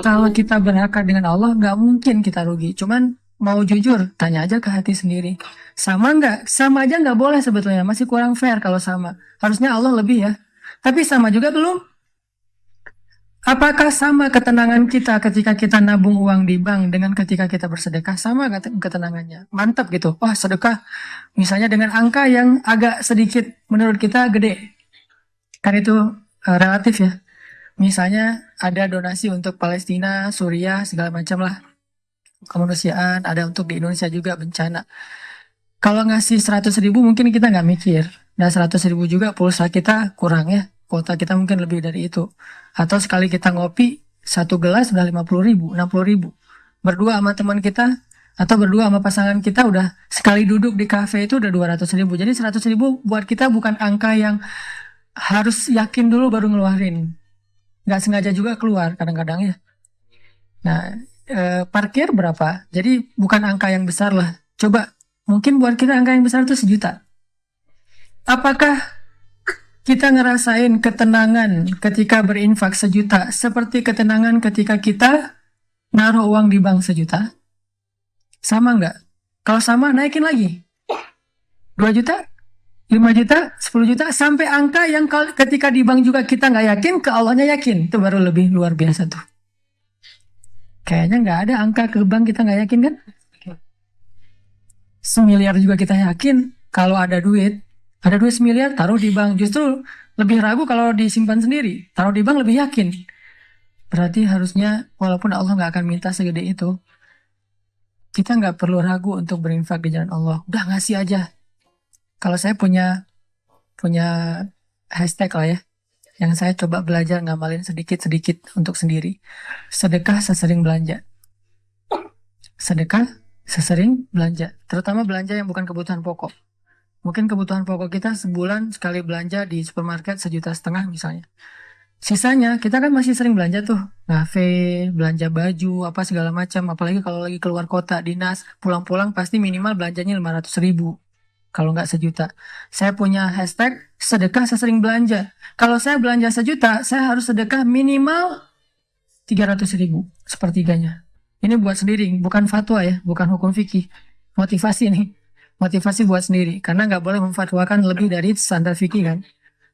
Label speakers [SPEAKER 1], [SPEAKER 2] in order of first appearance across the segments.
[SPEAKER 1] Kalau kita berhakar dengan Allah, nggak mungkin kita rugi. Cuman mau jujur, tanya aja ke hati sendiri. Sama nggak? Sama aja nggak boleh sebetulnya. Masih kurang fair kalau sama. Harusnya Allah lebih ya. Tapi sama juga belum. Apakah sama ketenangan kita ketika kita nabung uang di bank dengan ketika kita bersedekah? Sama nggak ketenangannya? Mantap gitu. Wah, sedekah misalnya dengan angka yang agak sedikit menurut kita gede. Kan itu relatif ya. Misalnya ada donasi untuk Palestina, Suriah, segala macam lah. Kemanusiaan, ada untuk di Indonesia juga bencana. Kalau ngasih 100.000 mungkin kita nggak mikir. Dan 100.000 juga pulsa kita kurang ya. Kuota kita mungkin lebih dari itu. Atau sekali kita ngopi, satu gelas udah 50.000, 60.000. Berdua sama teman kita, atau berdua sama pasangan kita udah sekali duduk di kafe itu udah 200.000. Jadi 100.000 buat kita bukan angka yang harus yakin dulu baru ngeluarin. Nggak sengaja juga keluar kadang-kadang ya. Nah, parkir berapa? Jadi bukan angka yang besar lah. Coba, mungkin buat kita angka yang besar itu 1 juta. Apakah kita ngerasain ketenangan ketika berinfak 1 juta seperti ketenangan ketika kita naruh uang di bank 1 juta? Sama nggak? Kalau sama, naikin lagi. 2 juta? 5 juta, 10 juta, sampai angka yang ketika di bank juga kita nggak yakin, ke Allahnya yakin. Itu baru lebih luar biasa tuh. Kayaknya nggak ada angka ke bank kita nggak yakin kan? 1 miliar juga kita yakin. Kalau ada duit 1 miliar, taruh di bank. Justru lebih ragu kalau disimpan sendiri. Taruh di bank lebih yakin. Berarti harusnya walaupun Allah nggak akan minta segede itu, kita nggak perlu ragu untuk berinfak di jalan Allah. Udah ngasih aja. Kalau saya punya hashtag lah ya, yang saya coba belajar ngamalin sedikit-sedikit untuk sendiri. Sedekah sesering belanja. Sedekah sesering belanja. Terutama belanja yang bukan kebutuhan pokok. Mungkin kebutuhan pokok kita sebulan sekali belanja di supermarket 1,5 juta misalnya. Sisanya kita kan masih sering belanja tuh. Ngafe, belanja baju, apa segala macam. Apalagi kalau lagi keluar kota, dinas, pulang-pulang pasti minimal belanjanya 500.000. Kalau nggak 1 juta. Saya punya hashtag sedekah sesering belanja. Kalau saya belanja 1 juta, saya harus sedekah minimal 300.000 sepertiganya. Ini buat sendiri, bukan fatwa ya, bukan hukum fikih. Motivasi nih, motivasi buat sendiri. Karena nggak boleh memfatwakan lebih dari standar fikih kan.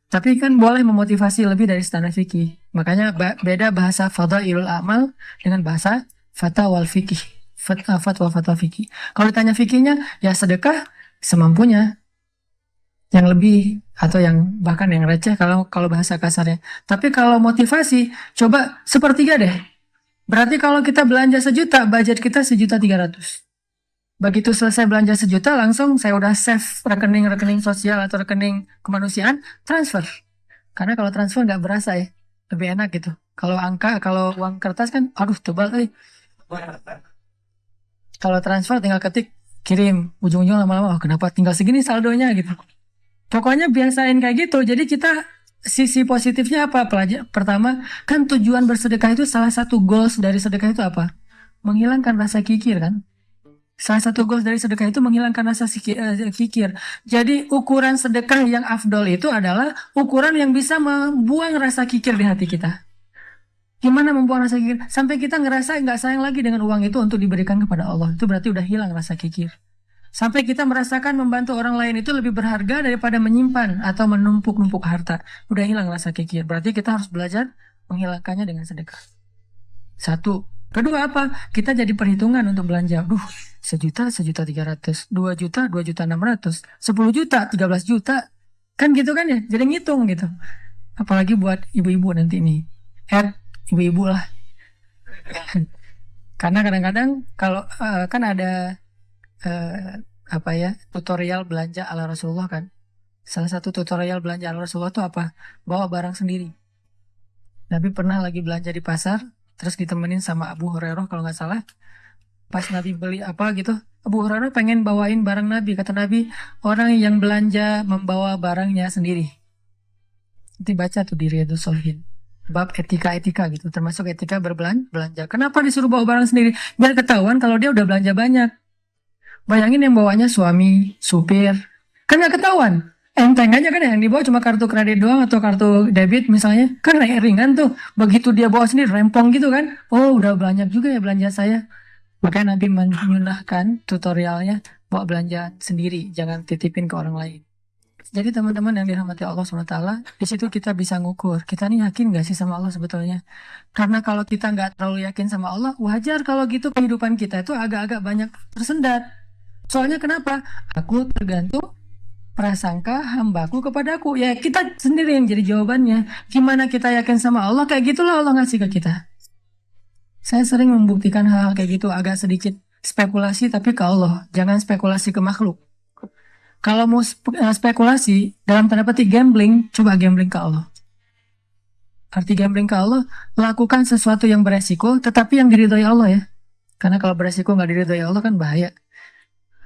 [SPEAKER 1] Tapi kan boleh memotivasi lebih dari standar fikih. Makanya beda bahasa fadhailul amal dengan bahasa fatwa fikih. Fatwa fikih. Kalau ditanya fikihnya, ya sedekah semampunya, yang lebih atau yang bahkan yang receh kalau bahasa kasarnya. Tapi kalau motivasi, coba 1/3 deh. Berarti kalau kita belanja 1 juta, budget kita 1,3 juta. Begitu selesai belanja 1 juta, langsung saya udah save rekening sosial atau rekening kemanusiaan, transfer. Karena kalau transfer nggak berasa ya, lebih enak gitu. Kalau uang kertas kan, aduh tebal. Kalau transfer tinggal ketik, kirim, ujung-ujung lama-lama, kenapa tinggal segini saldonya gitu. Pokoknya biasain kayak gitu. Jadi kita sisi positifnya apa? Pertama, kan tujuan bersedekah itu salah satu goals dari sedekah itu apa? Menghilangkan rasa kikir kan? Salah satu goals dari sedekah itu menghilangkan rasa kikir. Jadi ukuran sedekah yang afdol itu adalah ukuran yang bisa membuang rasa kikir di hati kita. Gimana membuang rasa kikir? Sampai kita ngerasa nggak sayang lagi dengan uang itu untuk diberikan kepada Allah. Itu berarti udah hilang rasa kikir. Sampai kita merasakan membantu orang lain itu lebih berharga daripada menyimpan atau menumpuk-numpuk harta. Udah hilang rasa kikir. Berarti kita harus belajar menghilangkannya dengan sedekah. 1. Kedua apa? Kita jadi perhitungan untuk belanja. 1 juta, 1,3 juta. 2 juta, 2,6 juta. 10 juta, 13 juta. Kan gitu kan ya? Jadi ngitung gitu. Apalagi buat ibu-ibu nanti nih. Ibu-ibu lah. Karena kadang-kadang kalau kan ada tutorial belanja ala Rasulullah kan. Salah satu tutorial belanja ala Rasulullah itu apa? Bawa barang sendiri. Nabi pernah lagi belanja di pasar, terus ditemenin sama Abu Hurairah kalau nggak salah. Pas Nabi beli apa gitu, Abu Hurairah pengen bawain barang Nabi. Kata Nabi, orang yang belanja membawa barangnya sendiri. Nanti baca tuh di Riyadhus Shalihin. Bab etika-etika gitu, termasuk etika berbelanja. Kenapa disuruh bawa barang sendiri? Biar ketahuan kalau dia udah belanja banyak. Bayangin yang bawanya suami, supir, kan nggak ketahuan. Enteng aja kan ya, yang dibawa cuma kartu kredit doang atau kartu debit misalnya. Kan ringan tuh. Begitu dia bawa sendiri rempong gitu kan. Oh udah banyak juga ya belanja saya. Makanya Nabi menyunahkan tutorialnya bawa belanja sendiri. Jangan titipin ke orang lain. Jadi teman-teman yang dirahmati Allah SWT, di situ kita bisa ngukur. Kita nih yakin gak sih sama Allah sebetulnya? Karena kalau kita nggak terlalu yakin sama Allah, wajar kalau gitu kehidupan kita itu agak-agak banyak tersendat. Soalnya kenapa? Aku tergantung prasangka hambaku kepadaku. Ya kita sendiri yang jadi jawabannya. Gimana kita yakin sama Allah, kayak gitulah Allah ngasih ke kita. Saya sering membuktikan hal-hal kayak gitu, agak sedikit spekulasi tapi ke Allah. Jangan spekulasi ke makhluk. Kalau mau spekulasi, dalam tanda petik gambling, coba gambling ke Allah. Arti gambling ke Allah, lakukan sesuatu yang beresiko, tetapi yang diridhoi Allah ya. Karena kalau beresiko nggak diridhoi Allah kan bahaya.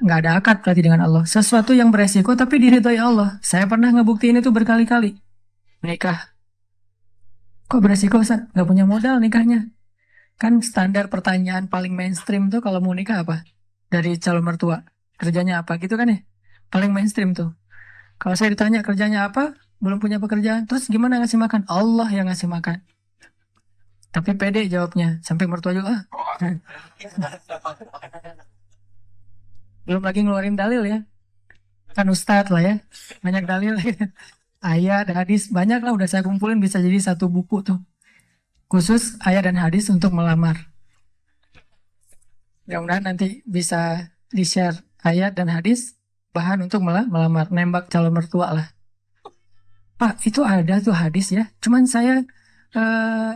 [SPEAKER 1] Nggak ada akad berarti dengan Allah. Sesuatu yang beresiko tapi diridhoi Allah. Saya pernah ngebuktiin itu berkali-kali. Nikah. Kok beresiko, Ustaz? Nggak punya modal nikahnya. Kan standar pertanyaan paling mainstream tuh kalau mau nikah apa? Dari calon mertua. Kerjanya apa gitu kan ya? Paling mainstream tuh. Kalau saya ditanya kerjanya apa, belum punya pekerjaan, terus gimana ngasih makan? Allah yang ngasih makan. Tapi pede jawabnya, sampai mertua juga. Belum lagi ngeluarin dalil ya. Kan ustadz lah ya, banyak dalil. Ayat, hadis, banyak lah udah saya kumpulin bisa jadi satu buku tuh. Khusus ayat dan hadis untuk melamar. Mudah-mudahan nanti bisa di-share ayat dan hadis bahan untuk melamar, nembak calon mertua lah. Pak, itu ada tuh hadis ya. Cuman saya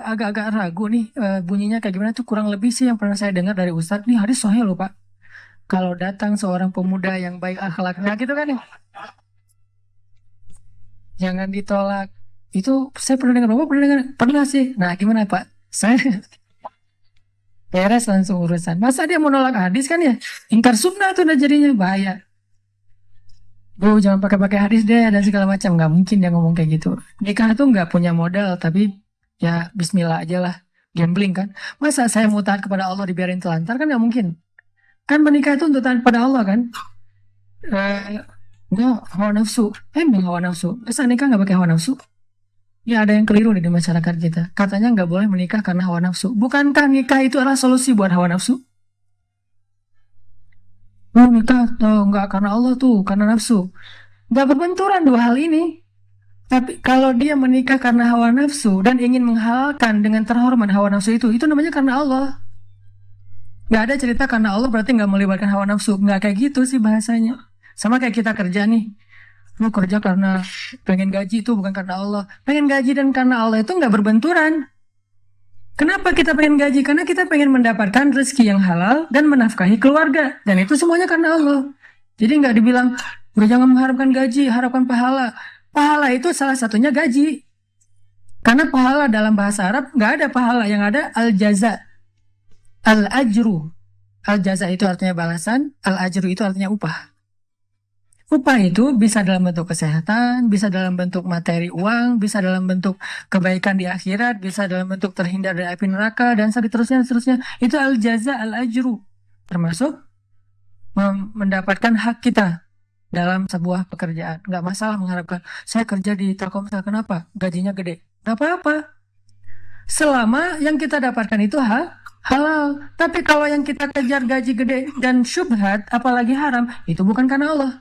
[SPEAKER 1] agak-agak ragu nih bunyinya kayak gimana tuh, kurang lebih sih yang pernah saya dengar dari Ustadz. Nih hadis sahih loh Pak. Kalau datang seorang pemuda yang baik akhlaknya gitu kan ya. Jangan ditolak. Itu saya pernah dengar, Bapak pernah dengar? Pernah sih. Nah gimana Pak? Saya beres langsung urusan. Masa dia mau nolak hadis kan ya? Ingkar sunnah tuh udah jadinya bahaya. Bu, jangan pakai-pakai hadis deh dan segala macam. Nggak mungkin dia ngomong kayak gitu. Nikah tuh nggak punya modal, tapi ya bismillah aja lah. Gambling kan. Masa saya mau taat kepada Allah dibiarin telantar kan nggak mungkin. Kan menikah itu untuk taat kepada Allah kan. Nggak hawa nafsu. Emang hawa nafsu. Masa nikah nggak pakai hawa nafsu? Ya ada yang keliru nih di masyarakat kita. Katanya nggak boleh menikah karena hawa nafsu. Bukankah nikah itu adalah solusi buat hawa nafsu? Oh nikah tuh nggak karena Allah tuh, karena nafsu. Nggak berbenturan dua hal ini. Tapi kalau dia menikah karena hawa nafsu dan ingin menghalalkan dengan terhormat hawa nafsu itu namanya karena Allah. Nggak ada cerita karena Allah berarti nggak melibatkan hawa nafsu. Nggak kayak gitu sih bahasanya. Sama kayak kita kerja nih. Lu kerja karena pengen gaji itu bukan karena Allah. Pengen gaji dan karena Allah itu nggak berbenturan. Kenapa kita pengen gaji? Karena kita pengen mendapatkan rezeki yang halal dan menafkahi keluarga. Dan itu semuanya karena Allah. Jadi nggak dibilang, udah jangan mengharapkan gaji, harapkan pahala. Pahala itu salah satunya gaji. Karena pahala dalam bahasa Arab nggak ada pahala, yang ada al-jaza, al-ajru. Al-jaza itu artinya balasan, al-ajru itu artinya upah. Upah itu bisa dalam bentuk kesehatan, bisa dalam bentuk materi uang, bisa dalam bentuk kebaikan di akhirat, bisa dalam bentuk terhindar dari api neraka, dan seterusnya. Itu al-jaza, al-ajru. Termasuk mendapatkan hak kita dalam sebuah pekerjaan. Nggak masalah mengharapkan, saya kerja di Telkomsel, kenapa? Gajinya gede. Nggak apa-apa. Selama yang kita dapatkan itu halal. Tapi kalau yang kita kejar gaji gede dan syubhat, apalagi haram, itu bukan karena Allah.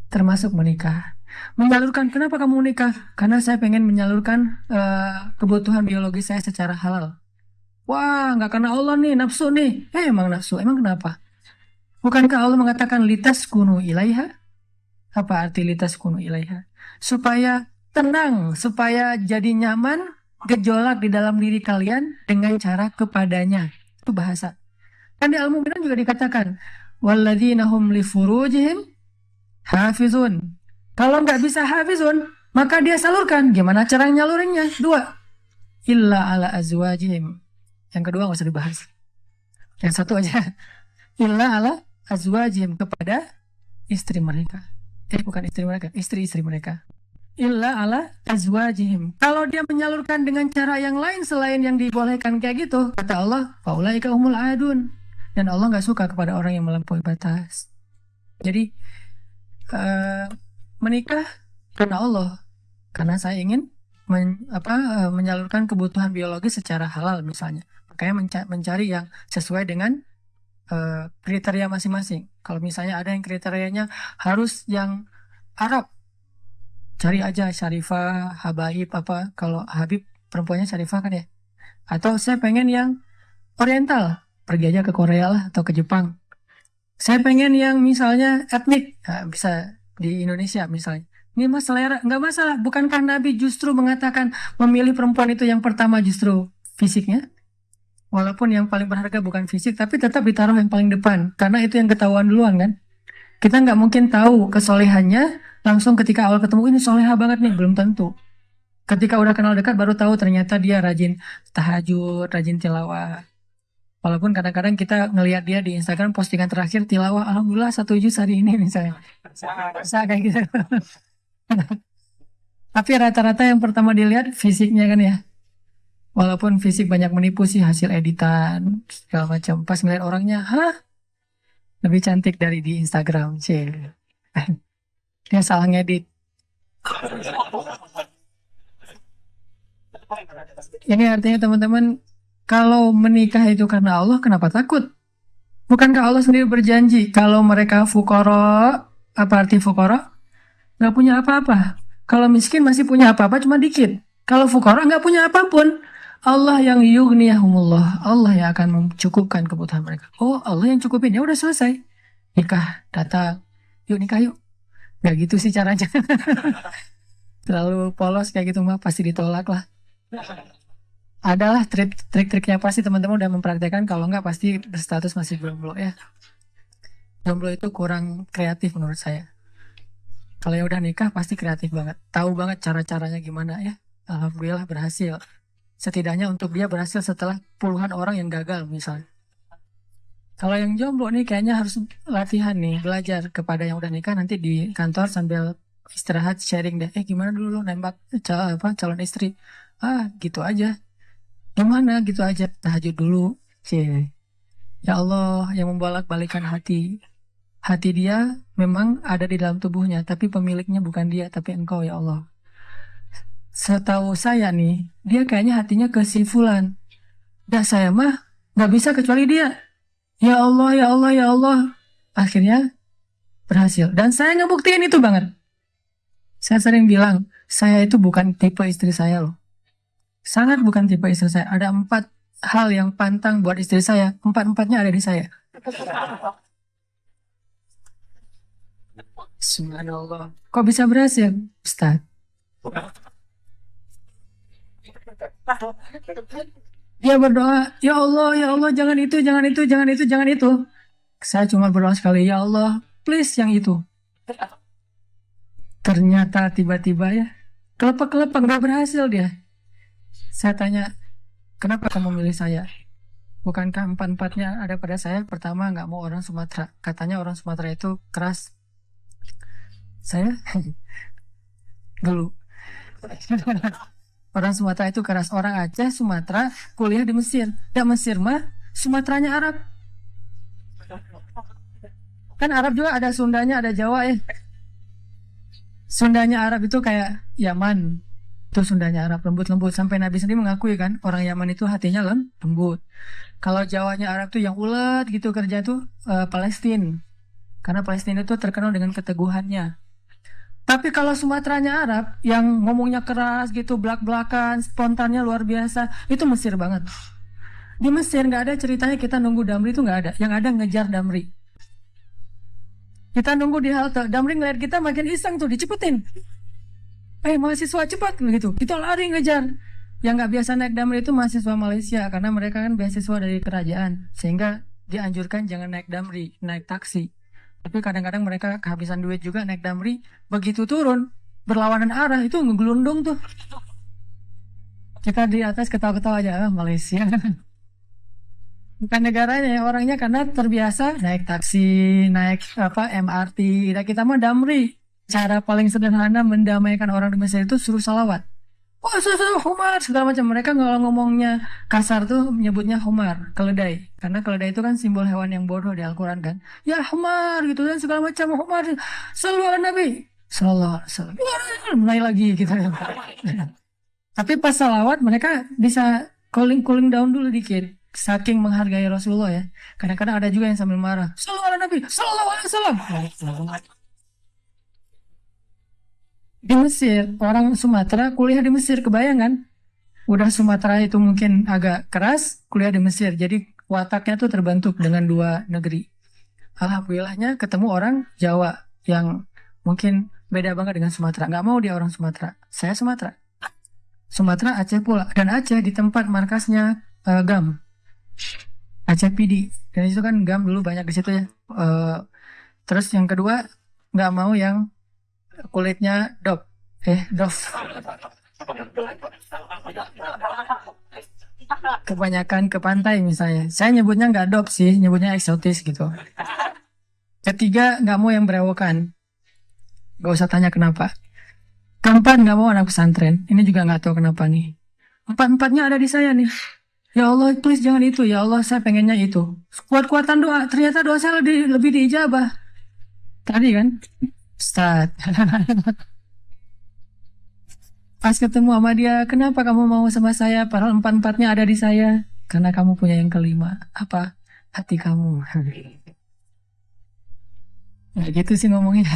[SPEAKER 1] Termasuk menikah. Menyalurkan, kenapa kamu menikah? Karena saya pengen menyalurkan kebutuhan biologi saya secara halal. Wah, nggak karena Allah nih, nafsu nih. Emang nafsu, emang kenapa? Bukankah Allah mengatakan litas kunu ilaiha? Apa arti litas kunu ilaiha? Supaya tenang, supaya jadi nyaman, gejolak di dalam diri kalian dengan cara kepadanya. Itu bahasa. Kan di Al-Mu'minun juga dikatakan, walladzina hum li furujihim hafizun. Kalau nggak bisa hafizun, maka dia salurkan. Gimana cara nyalurinnya? Dua. Illa ala azwajihim. Yang kedua nggak usah dibahas. Yang satu aja. Illa ala azwajihim, kepada istri mereka. Bukan istri mereka, istri-istri mereka. Illa ala azwajihim. Kalau dia menyalurkan dengan cara yang lain selain yang dibolehkan kayak gitu, kata Allah, faulaika humul adun. Dan Allah nggak suka kepada orang yang melampaui batas. Jadi menikah karena Allah, karena saya ingin menyalurkan kebutuhan biologis secara halal misalnya. Makanya mencari yang sesuai dengan kriteria masing-masing. Kalau misalnya ada yang kriterianya harus yang Arab, cari aja Syarifah, Habaib apa. Kalau Habib perempuannya Syarifah kan ya. Atau saya pengen yang Oriental, pergi aja ke Korea lah atau ke Jepang. Saya pengen yang misalnya etnik, nah, bisa di Indonesia misalnya. Ini mas selera, nggak masalah. Bukankah Nabi justru mengatakan memilih perempuan itu yang pertama justru fisiknya? Walaupun yang paling berharga bukan fisik, tapi tetap ditaruh yang paling depan. Karena itu yang ketahuan duluan kan. Kita nggak mungkin tahu kesolehannya langsung ketika awal ketemu, ini soleha banget nih, belum tentu. Ketika udah kenal dekat baru tahu ternyata dia rajin tahajud, rajin tilawah. Walaupun kadang-kadang kita ngelihat dia di Instagram postingan terakhir tilawah, alhamdulillah 1 juz hari ini misalnya. Bisa kayak gitu. Tapi rata-rata yang pertama dilihat fisiknya kan ya. Walaupun fisik banyak menipu sih, hasil editan segala macam. Pas ngeliat orangnya, hah? Lebih cantik dari di Instagram, sih. Dia salah ngedit. Ini artinya teman-teman, kalau menikah itu karena Allah, kenapa takut? Bukankah Allah sendiri berjanji kalau mereka fukara, apa arti fukara? Nggak punya apa-apa. Kalau miskin masih punya apa-apa cuma dikit. Kalau fukara nggak punya apapun. Allah yang yughniyahumullah, Allah yang akan mencukupkan kebutuhan mereka. Oh, Allah yang cukupin, ya udah selesai. Nikah, datang, yuk nikah yuk. Gak gitu sih caranya. Terlalu polos kayak gitu mah pasti ditolak lah. Adalah trik-triknya pasti teman-teman udah mempraktekkan, kalau nggak pasti berstatus masih jomblo ya. Jomblo itu kurang kreatif menurut saya. Kalau yang udah nikah pasti kreatif banget, tahu banget cara-caranya gimana ya. Alhamdulillah berhasil. Setidaknya untuk dia berhasil setelah puluhan orang yang gagal misalnya. Kalau yang jomblo nih kayaknya harus latihan nih, belajar kepada yang udah nikah, nanti di kantor sambil istirahat sharing deh. Gimana dulu lo nembak calon istri? Gitu aja. Gimana gitu aja. Tahajud dulu. Cie. Ya Allah yang membolak-balikan hati. Hati dia memang ada di dalam tubuhnya, tapi pemiliknya bukan dia, tapi engkau ya Allah. Setahu saya nih, dia kayaknya hatinya ke si Fulan. Dah saya mah nggak bisa kecuali dia. Ya Allah, ya Allah, ya Allah. Akhirnya berhasil. Dan saya ngebuktiin itu banget. Saya sering bilang, saya itu bukan tipe istri saya loh. Sangat bukan tipe istri saya. Ada 4 hal yang pantang buat istri saya. 4-4-nya ada di saya. Subhanallah. Kok bisa berhasil, Ustaz? Dia berdoa, ya Allah, jangan itu, jangan itu, jangan itu, jangan itu. Saya cuma berdoa sekali, ya Allah, please yang itu. Ternyata tiba-tiba ya, kelepek-kelepek nggak berhasil dia. Saya tanya, kenapa kamu milih saya? Bukankah 4-4-nya ada pada saya? Pertama, nggak mau orang Sumatera. Katanya orang Sumatera itu keras. Saya dulu. Orang Sumatera itu keras. Orang Aceh, Sumatera, kuliah di Mesir. Dan Mesir mah, Sumateranya Arab. Kan Arab juga ada Sundanya, ada Jawa ya. Sundanya Arab itu kayak Yaman. Itu Sundanya Arab, lembut-lembut. Sampai Nabi sendiri mengakui kan, orang Yaman itu hatinya lembut. Kalau Jawanya Arab tuh yang ulet gitu kerja tuh Palestina. Karena Palestina itu terkenal dengan keteguhannya. Tapi kalau Sumateranya Arab yang ngomongnya keras gitu, belak-belakan, spontannya luar biasa, itu Mesir banget. Di Mesir nggak ada ceritanya kita nunggu Damri, itu nggak ada. Yang ada ngejar Damri. Kita nunggu di halte, Damri ngeliat kita makin iseng tuh, dicepetin. Mahasiswa cepat gitu. Kita lari ngejar. Yang nggak biasa naik Damri itu mahasiswa Malaysia, karena mereka kan beasiswa dari kerajaan, sehingga dianjurkan jangan naik Damri, naik taksi. Tapi kadang-kadang mereka kehabisan duit juga naik Damri. Begitu turun berlawanan arah itu ngegelundung tuh. Kita di atas ketawa-ketawa aja, Malaysia. Bukan negaranya, orangnya karena terbiasa naik taksi, naik MRT. Nah, kita mah Damri. Cara paling sederhana mendamaikan orang di Mesir itu suruh salawat. Humar segala macam. Mereka kalau ngomongnya kasar tuh menyebutnya humar, keledai. Karena keledai itu kan simbol hewan yang bodoh di Al-Quran kan. Ya humar gitu dan segala macam humar. Selalu Nabi. Sallallahu alaihi wasallam. Mulai lagi gitu. Tapi pas salawat mereka bisa cooling down dulu dikit. Saking menghargai Rasulullah ya. Kadang-kadang ada juga yang sambil marah. Sallallahu alaihi Nabi, sallallahu alaihi wasallam. Di Mesir, orang Sumatera kuliah di Mesir, kebayangan? Udah Sumatera itu mungkin agak keras, kuliah di Mesir. Jadi wataknya tuh terbentuk dengan dua negeri. Alhamdulillahnya ketemu orang Jawa yang mungkin beda banget dengan Sumatera. Nggak mau dia orang Sumatera. Saya Sumatera. Sumatera Aceh pula. Dan Aceh di tempat markasnya GAM. Aceh PD. Dan itu kan GAM dulu banyak di situ ya. Terus yang kedua, nggak mau yang kulitnya dof. Kebanyakan ke pantai misalnya. Saya nyebutnya nggak dop sih, nyebutnya eksotis gitu. Ketiga, nggak mau yang berewokan. Gak usah tanya kenapa. Keempat, nggak mau anak pesantren. Ini juga nggak tahu kenapa nih. Empat-empatnya ada di saya nih. Ya Allah, please jangan itu. Ya Allah, saya pengennya itu. Kuat-kuatan doa. Ternyata doa saya lebih diijabah. Tadi kan, Ustaz. Pas ketemu sama dia, kenapa kamu mau sama saya? Padahal empat-empatnya ada di saya. Karena kamu punya yang kelima. Apa? Hati kamu. Nah gitu sih ngomongnya.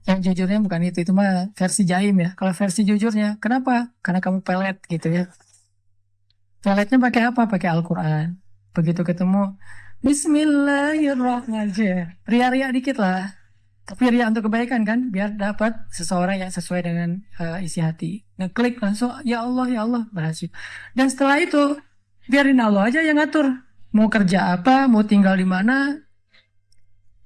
[SPEAKER 1] Yang jujurnya bukan itu mah versi jaim ya. Kalau versi jujurnya, kenapa? Karena kamu pelet gitu ya. Peletnya pakai apa? Pakai Al-Quran. Begitu ketemu, Bismillahirrahmanirrahim. Ria-ria dikit lah. Tapi ria untuk kebaikan kan, biar dapat seseorang yang sesuai dengan isi hati. Ngeklik langsung, ya Allah, berhasil. Dan setelah itu, biarin Allah aja yang ngatur. Mau kerja apa, mau tinggal di mana.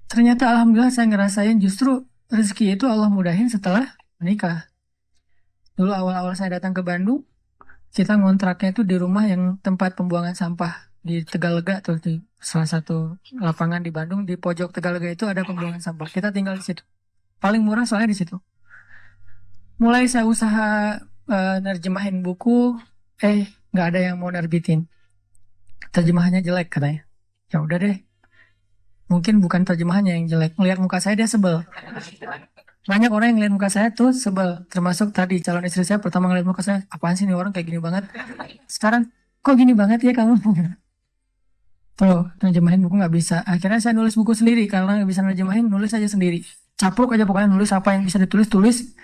[SPEAKER 1] Ternyata alhamdulillah saya ngerasain justru rezeki itu Allah mudahin setelah menikah. Dulu awal-awal saya datang ke Bandung, kita ngontraknya itu di rumah yang tempat pembuangan sampah di Tegalega tuh, di salah satu lapangan di Bandung, di pojok Tegalega itu ada pembuangan sampah. Kita tinggal di situ. Paling murah soalnya di situ. Mulai saya usaha nerjemahin buku, nggak ada yang mau nerbitin. Terjemahannya jelek katanya. Ya udah deh. Mungkin bukan terjemahannya yang jelek. Melihat muka saya dia sebel. Banyak orang yang ngeliat muka saya tuh sebel. Termasuk tadi calon istri saya pertama ngeliat muka saya, apaan sih nih orang kayak gini banget. Sekarang kok gini banget ya kamu? Tuh, nerjemahin buku nggak bisa. Akhirnya saya nulis buku sendiri. Karena nggak bisa nerjemahin, nulis aja sendiri. Caplok aja pokoknya, nulis apa yang bisa ditulis, tulis.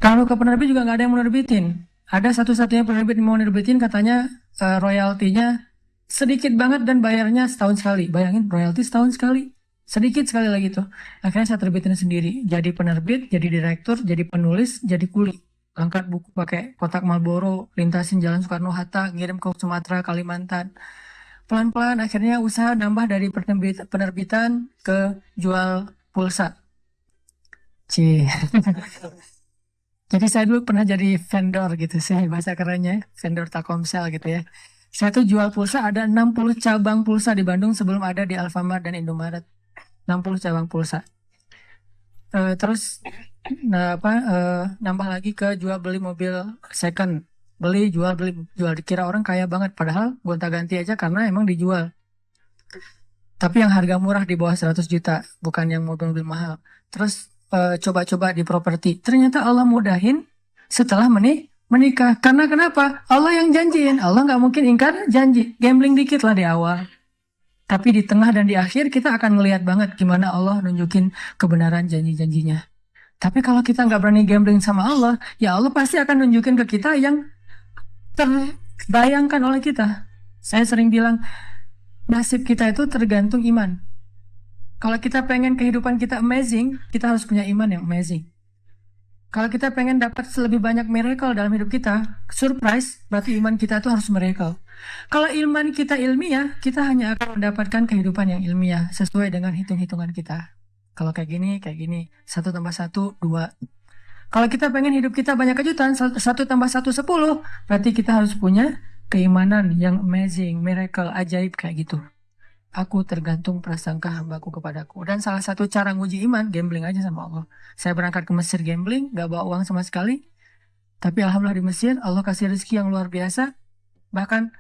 [SPEAKER 1] Kalau ke penerbit juga nggak ada yang mau nerbitin. Ada satu-satunya penerbit yang mau nerbitin, katanya royaltinya sedikit banget dan bayarnya setahun sekali. Bayangin, royalti setahun sekali. Sedikit sekali lagi tuh. Akhirnya saya terbitin sendiri. Jadi penerbit, jadi direktur, jadi penulis, jadi kuli. Angkat buku pakai kotak Marlboro, lintasin Jalan Soekarno-Hatta, ngirim ke Sumatera, Kalimantan. Pelan-pelan akhirnya usaha nambah dari penerbitan ke jual pulsa. Cie. Jadi saya dulu pernah jadi vendor gitu, saya bahasa kerennya, vendor Telkomsel gitu ya. Saya tuh jual pulsa, ada 60 cabang pulsa di Bandung sebelum ada di Alfamart dan Indomaret. 60 cabang pulsa. Terus nambah lagi ke jual beli mobil second. Beli, jual, dikira orang kaya banget, padahal gonta-ganti aja karena emang dijual. Tapi yang harga murah di bawah 100 juta, bukan yang mobil-mobil mahal. Terus coba-coba di properti. Ternyata Allah mudahin setelah menikah. Karena kenapa? Allah yang janjiin. Allah nggak mungkin ingkar janji. Gambling dikit lah di awal. Tapi di tengah dan di akhir kita akan melihat banget gimana Allah nunjukin kebenaran janji-janjinya. Tapi kalau kita nggak berani gambling sama Allah, ya Allah pasti akan nunjukin ke kita yang terbayangkan oleh kita. Saya sering bilang, nasib kita itu tergantung iman. Kalau kita pengen kehidupan kita amazing, kita harus punya iman yang amazing. Kalau kita pengen dapat lebih banyak miracle dalam hidup kita, surprise, berarti iman kita itu harus miracle. Kalau iman kita ilmiah, kita hanya akan mendapatkan kehidupan yang ilmiah sesuai dengan hitung-hitungan kita. Kalau kayak gini, 1 tambah 1, 2. Kalau kita pengen hidup kita banyak kejutan, 1 tambah 1, 10, berarti kita harus punya keimanan yang amazing, miracle, ajaib kayak gitu. Aku tergantung prasangka hambaku kepadaku. Dan salah satu cara nguji iman, gambling aja sama Allah. Saya berangkat ke Mesir gambling, gak bawa uang sama sekali. Tapi alhamdulillah di Mesir, Allah kasih rezeki yang luar biasa. Bahkan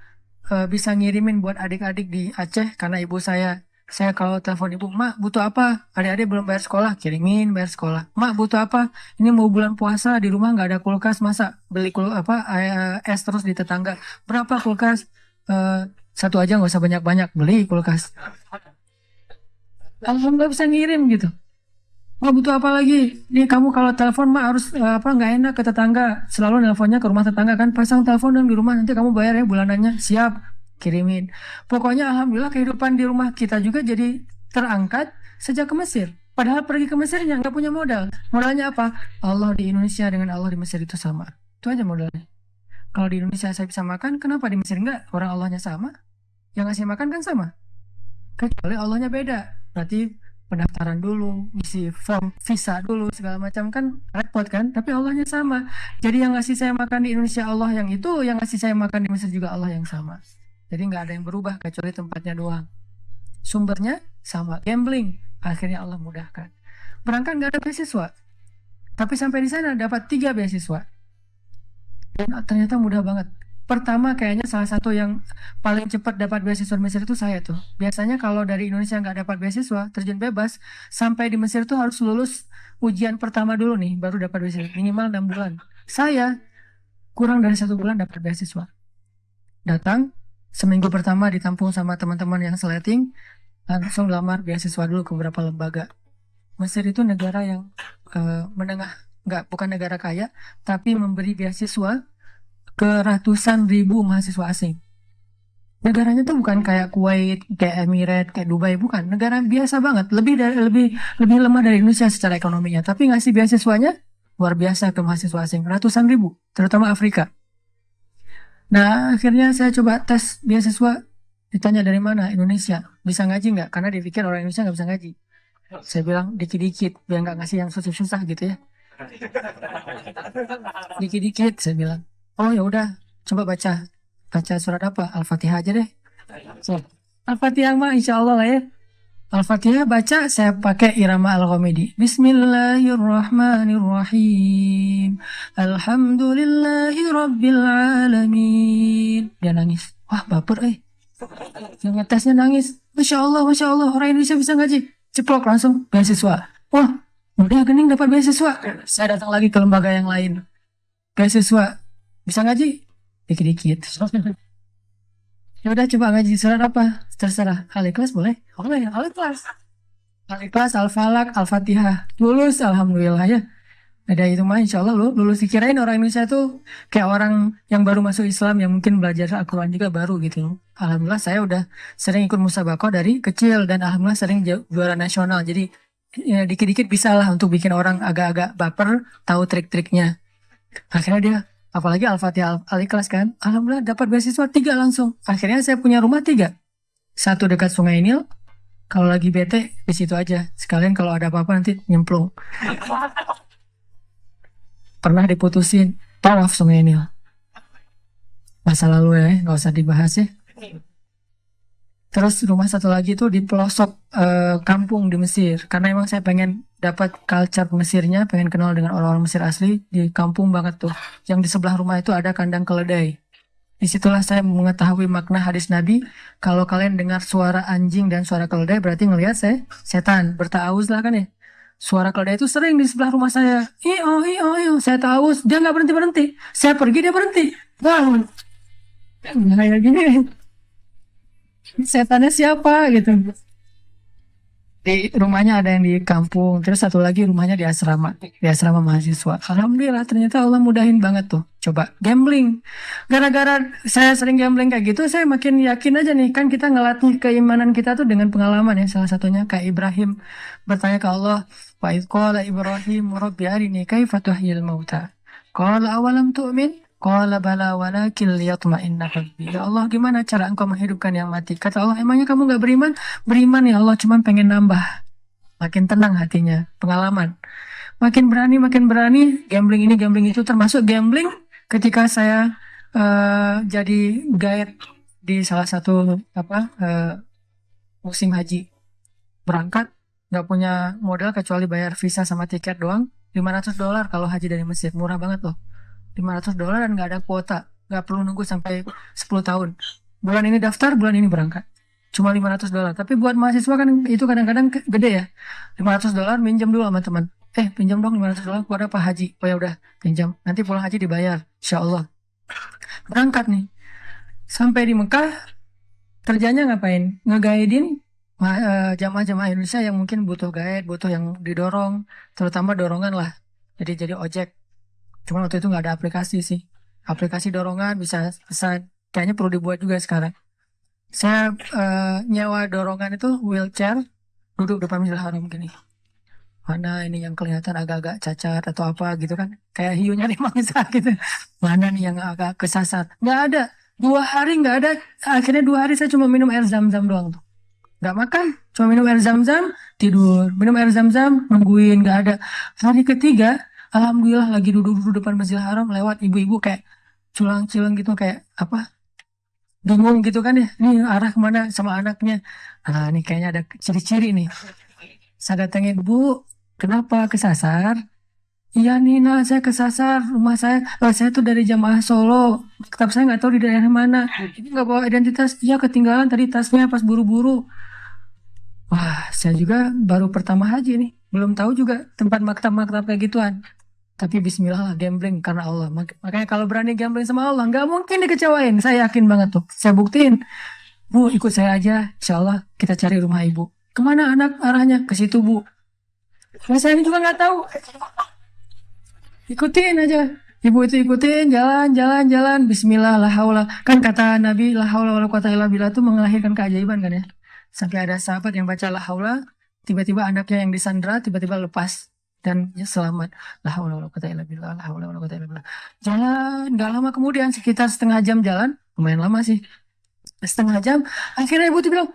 [SPEAKER 1] bisa ngirimin buat adik-adik di Aceh, karena ibu saya Saya kalau telepon ibu, mak butuh apa? Adik-adik belum bayar sekolah, kirimin bayar sekolah. Mak butuh apa? Ini mau bulan puasa di rumah nggak ada kulkas, masa beli es terus di tetangga. Berapa kulkas? Satu aja nggak usah banyak-banyak, beli kulkas. Alhamdulillah bisa ngirim gitu. Oh butuh apa lagi? Nih kamu kalau telepon mah harus nggak enak ke tetangga. Selalu nelponnya ke rumah tetangga kan. Pasang telepon dong di rumah nanti kamu bayar ya bulanannya. Siap, kirimin. Pokoknya alhamdulillah kehidupan di rumah kita juga jadi terangkat sejak ke Mesir. Padahal pergi ke Mesirnya nggak punya modal. Modalnya apa? Allah di Indonesia dengan Allah di Mesir itu sama. Itu aja modalnya. Kalau di Indonesia saya bisa makan, kenapa di Mesir enggak? Orang Allahnya sama. Yang ngasih makan kan sama. Kecuali Allahnya beda. Berarti pendaftaran dulu, isi form visa dulu, segala macam kan repot kan. Tapi Allahnya sama. Jadi yang ngasih saya makan di Indonesia Allah yang itu, yang ngasih saya makan di Mesir juga Allah yang sama. Jadi nggak ada yang berubah kecuali tempatnya doang. Sumbernya sama. Gambling. Akhirnya Allah mudahkan. Berangkat nggak ada beasiswa. Tapi sampai di sana dapat 3 beasiswa. Dan ternyata mudah banget. Pertama kayaknya salah satu yang paling cepat dapat beasiswa di Mesir itu saya tuh. Biasanya kalau dari Indonesia nggak dapat beasiswa, terjun bebas, sampai di Mesir tuh harus lulus ujian pertama dulu nih, baru dapat beasiswa. Minimal 6 bulan. Saya kurang dari 1 bulan dapat beasiswa. Datang, seminggu pertama ditampung sama teman-teman yang seleting, langsung lamar beasiswa dulu ke beberapa lembaga. Mesir itu negara yang menengah, bukan negara kaya, tapi memberi beasiswa ke ratusan ribu mahasiswa asing. Negaranya tuh bukan kayak Kuwait, kayak Emirat, kayak Dubai, bukan. Negara biasa banget, lebih lemah dari Indonesia secara ekonominya, tapi ngasih beasiswanya luar biasa ke mahasiswa asing, ratusan ribu, terutama Afrika. Nah, akhirnya saya coba tes beasiswa, ditanya dari mana, Indonesia, bisa ngaji nggak? Karena dipikir orang Indonesia nggak bisa ngaji. Saya bilang dikit-dikit, biar nggak ngasih yang susah-susah gitu ya. Dikit-dikit, saya bilang. Oh ya udah, coba baca surat apa? Al-Fatihah aja deh. So, Al-Fatihah mah insya Allah lah ya. Al-Fatihah baca saya pakai irama Al-Ghamidi. Bismillahirrahmanirrahim. Alhamdulillahi Rabbil Alamin. Dia nangis. Wah baper Yang ngetesnya nangis. Masya Allah orang Indonesia bisa ngaji. Ceplok langsung beasiswa. Wah udah gening dapat beasiswa. Saya datang lagi ke lembaga yang lain. Beasiswa. Bisa ngaji? Dikit-dikit. Ya udah coba ngaji surat apa? Terserah. Al-Ikhlas boleh? Boleh, Al-Ikhlas. Al-Ikhlas, Al-Falak, Al-Fatihah. Lulus, alhamdulillah ya. Ada itu mah insya Allah lulus. Dikirain orang Indonesia tuh kayak orang yang baru masuk Islam yang mungkin belajar Al-Quran juga baru gitu. Alhamdulillah saya udah sering ikut musabaqah dari kecil dan alhamdulillah sering juara nasional. Jadi ya, dikit-dikit bisa lah untuk bikin orang agak-agak baper, tahu trik-triknya. Akhirnya dia apalagi Al-Fatihah Al-Ikhlas kan, alhamdulillah dapat beasiswa 3 langsung. Akhirnya saya punya rumah 3, 1 dekat Sungai Nil. Kalau lagi bete di situ aja, sekalian kalau ada apa-apa nanti nyemplung. Pernah diputusin tawaf Sungai Nil, masa lalu ya, nggak usah dibahas ya. Terus rumah satu lagi tuh di pelosok kampung di Mesir, karena emang saya pengen dapat culture Mesirnya, pengen kenal dengan orang-orang Mesir asli. Di kampung banget tuh, yang di sebelah rumah itu ada kandang keledai. Disitulah saya mengetahui makna hadis Nabi, kalau kalian dengar suara anjing dan suara keledai berarti ngelihat saya setan, bertaawuz lah kan ya. Suara keledai itu sering di sebelah rumah saya. Iyo, saya tahu dia nggak berhenti. Saya pergi dia berhenti. Bangun. Nah, kayak gini. Setannya siapa gitu. Di rumahnya ada yang di kampung, terus satu lagi rumahnya di asrama mahasiswa. Alhamdulillah ternyata Allah mudahin banget tuh. Coba gambling, gara-gara saya sering gambling kayak gitu, saya makin yakin aja nih, kan kita ngelatih keimanan kita tuh dengan pengalaman ya. Salah satunya kayak Ibrahim bertanya ke Allah, wa idh qala Ibrahim rabbi arini kaifa tuhyil mauta qala awalam tu'min qala bala walakin liyatma'inna qalbi. Ya Allah, gimana cara engkau menghidupkan yang mati? Kata Allah, emangnya kamu gak beriman? Beriman ya Allah, cuman pengen nambah. Makin tenang hatinya, pengalaman. Makin berani, gambling ini, gambling itu, termasuk gambling ketika saya jadi guide di salah satu musim haji. Berangkat, gak punya modal kecuali bayar visa sama tiket doang. $500 kalau haji dari Mesir, murah banget loh. $500 dan nggak ada kuota, nggak perlu nunggu sampai 10 tahun. Bulan ini daftar, bulan ini berangkat. cuma $500. Tapi buat mahasiswa kan itu kadang-kadang gede ya. $500 minjem dulu sama teman. Pinjam dong $500 buat apa haji? Oh ya udah, pinjam. Nanti pulang haji dibayar, insya Allah. Berangkat nih. Sampai di Mekah, kerjanya ngapain? Ngegaidin jamaah-jamaah Indonesia yang mungkin butuh guide, butuh yang didorong, terutama dorongan lah. Jadi ojek. Cuma waktu itu nggak ada aplikasi sih. Aplikasi dorongan bisa pesan. Kayaknya perlu dibuat juga sekarang. Saya nyewa dorongan itu wheelchair, duduk depan Masjidil Haram gini. Mana ini yang kelihatan agak-agak cacat atau apa gitu kan. Kayak hiu nyari mangsa gitu. Mana nih yang agak kesasar. Nggak ada. 2 hari nggak ada. Akhirnya 2 hari saya cuma minum air zam-zam doang tuh. Nggak makan. Cuma minum air zam-zam, tidur. Minum air zam-zam, nungguin. Nggak ada. Hari ketiga, alhamdulillah lagi duduk-duduk depan Masjidil Haram. Lewat ibu-ibu kayak culang-culang gitu. Kayak apa, bingung gitu kan ya. Ini arah kemana sama anaknya. Nah ini kayaknya ada ciri-ciri nih. Saya datengin, Bu, kenapa kesasar? Iya Nina, saya kesasar. Rumah saya tuh dari jamaah Solo. Tetap saya nggak tahu di daerah mana. Ini nggak bawa identitas. Iya ketinggalan tadi tasnya pas buru-buru. Wah, saya juga baru pertama haji nih. Belum tahu juga tempat maktab-maktab kayak gituan. Tapi bismillah lah gambling karena Allah. Makanya kalau berani gambling sama Allah, nggak mungkin dikecewain. Saya yakin banget tuh. Saya buktiin. Bu, ikut saya aja. Insya Allah kita cari rumah ibu. Kemana anak arahnya? Ke situ, Bu. Nah, saya juga nggak tahu. Ikutin aja. Ibu itu ikutin, jalan. Bismillah, la haula. Kan kata Nabi, la haula wala quwata illa billah itu melahirkan keajaiban kan ya. Sampai ada sahabat yang baca la haula, tiba-tiba anaknya yang disandra, tiba-tiba lepas. Dan ya selamat. La haula wala quwata illa billah, la haula wala quwata illa billah. Jalan, nggak lama kemudian, sekitar setengah jam jalan. Lumayan lama sih. Setengah jam. Akhirnya ibu tuh bilang,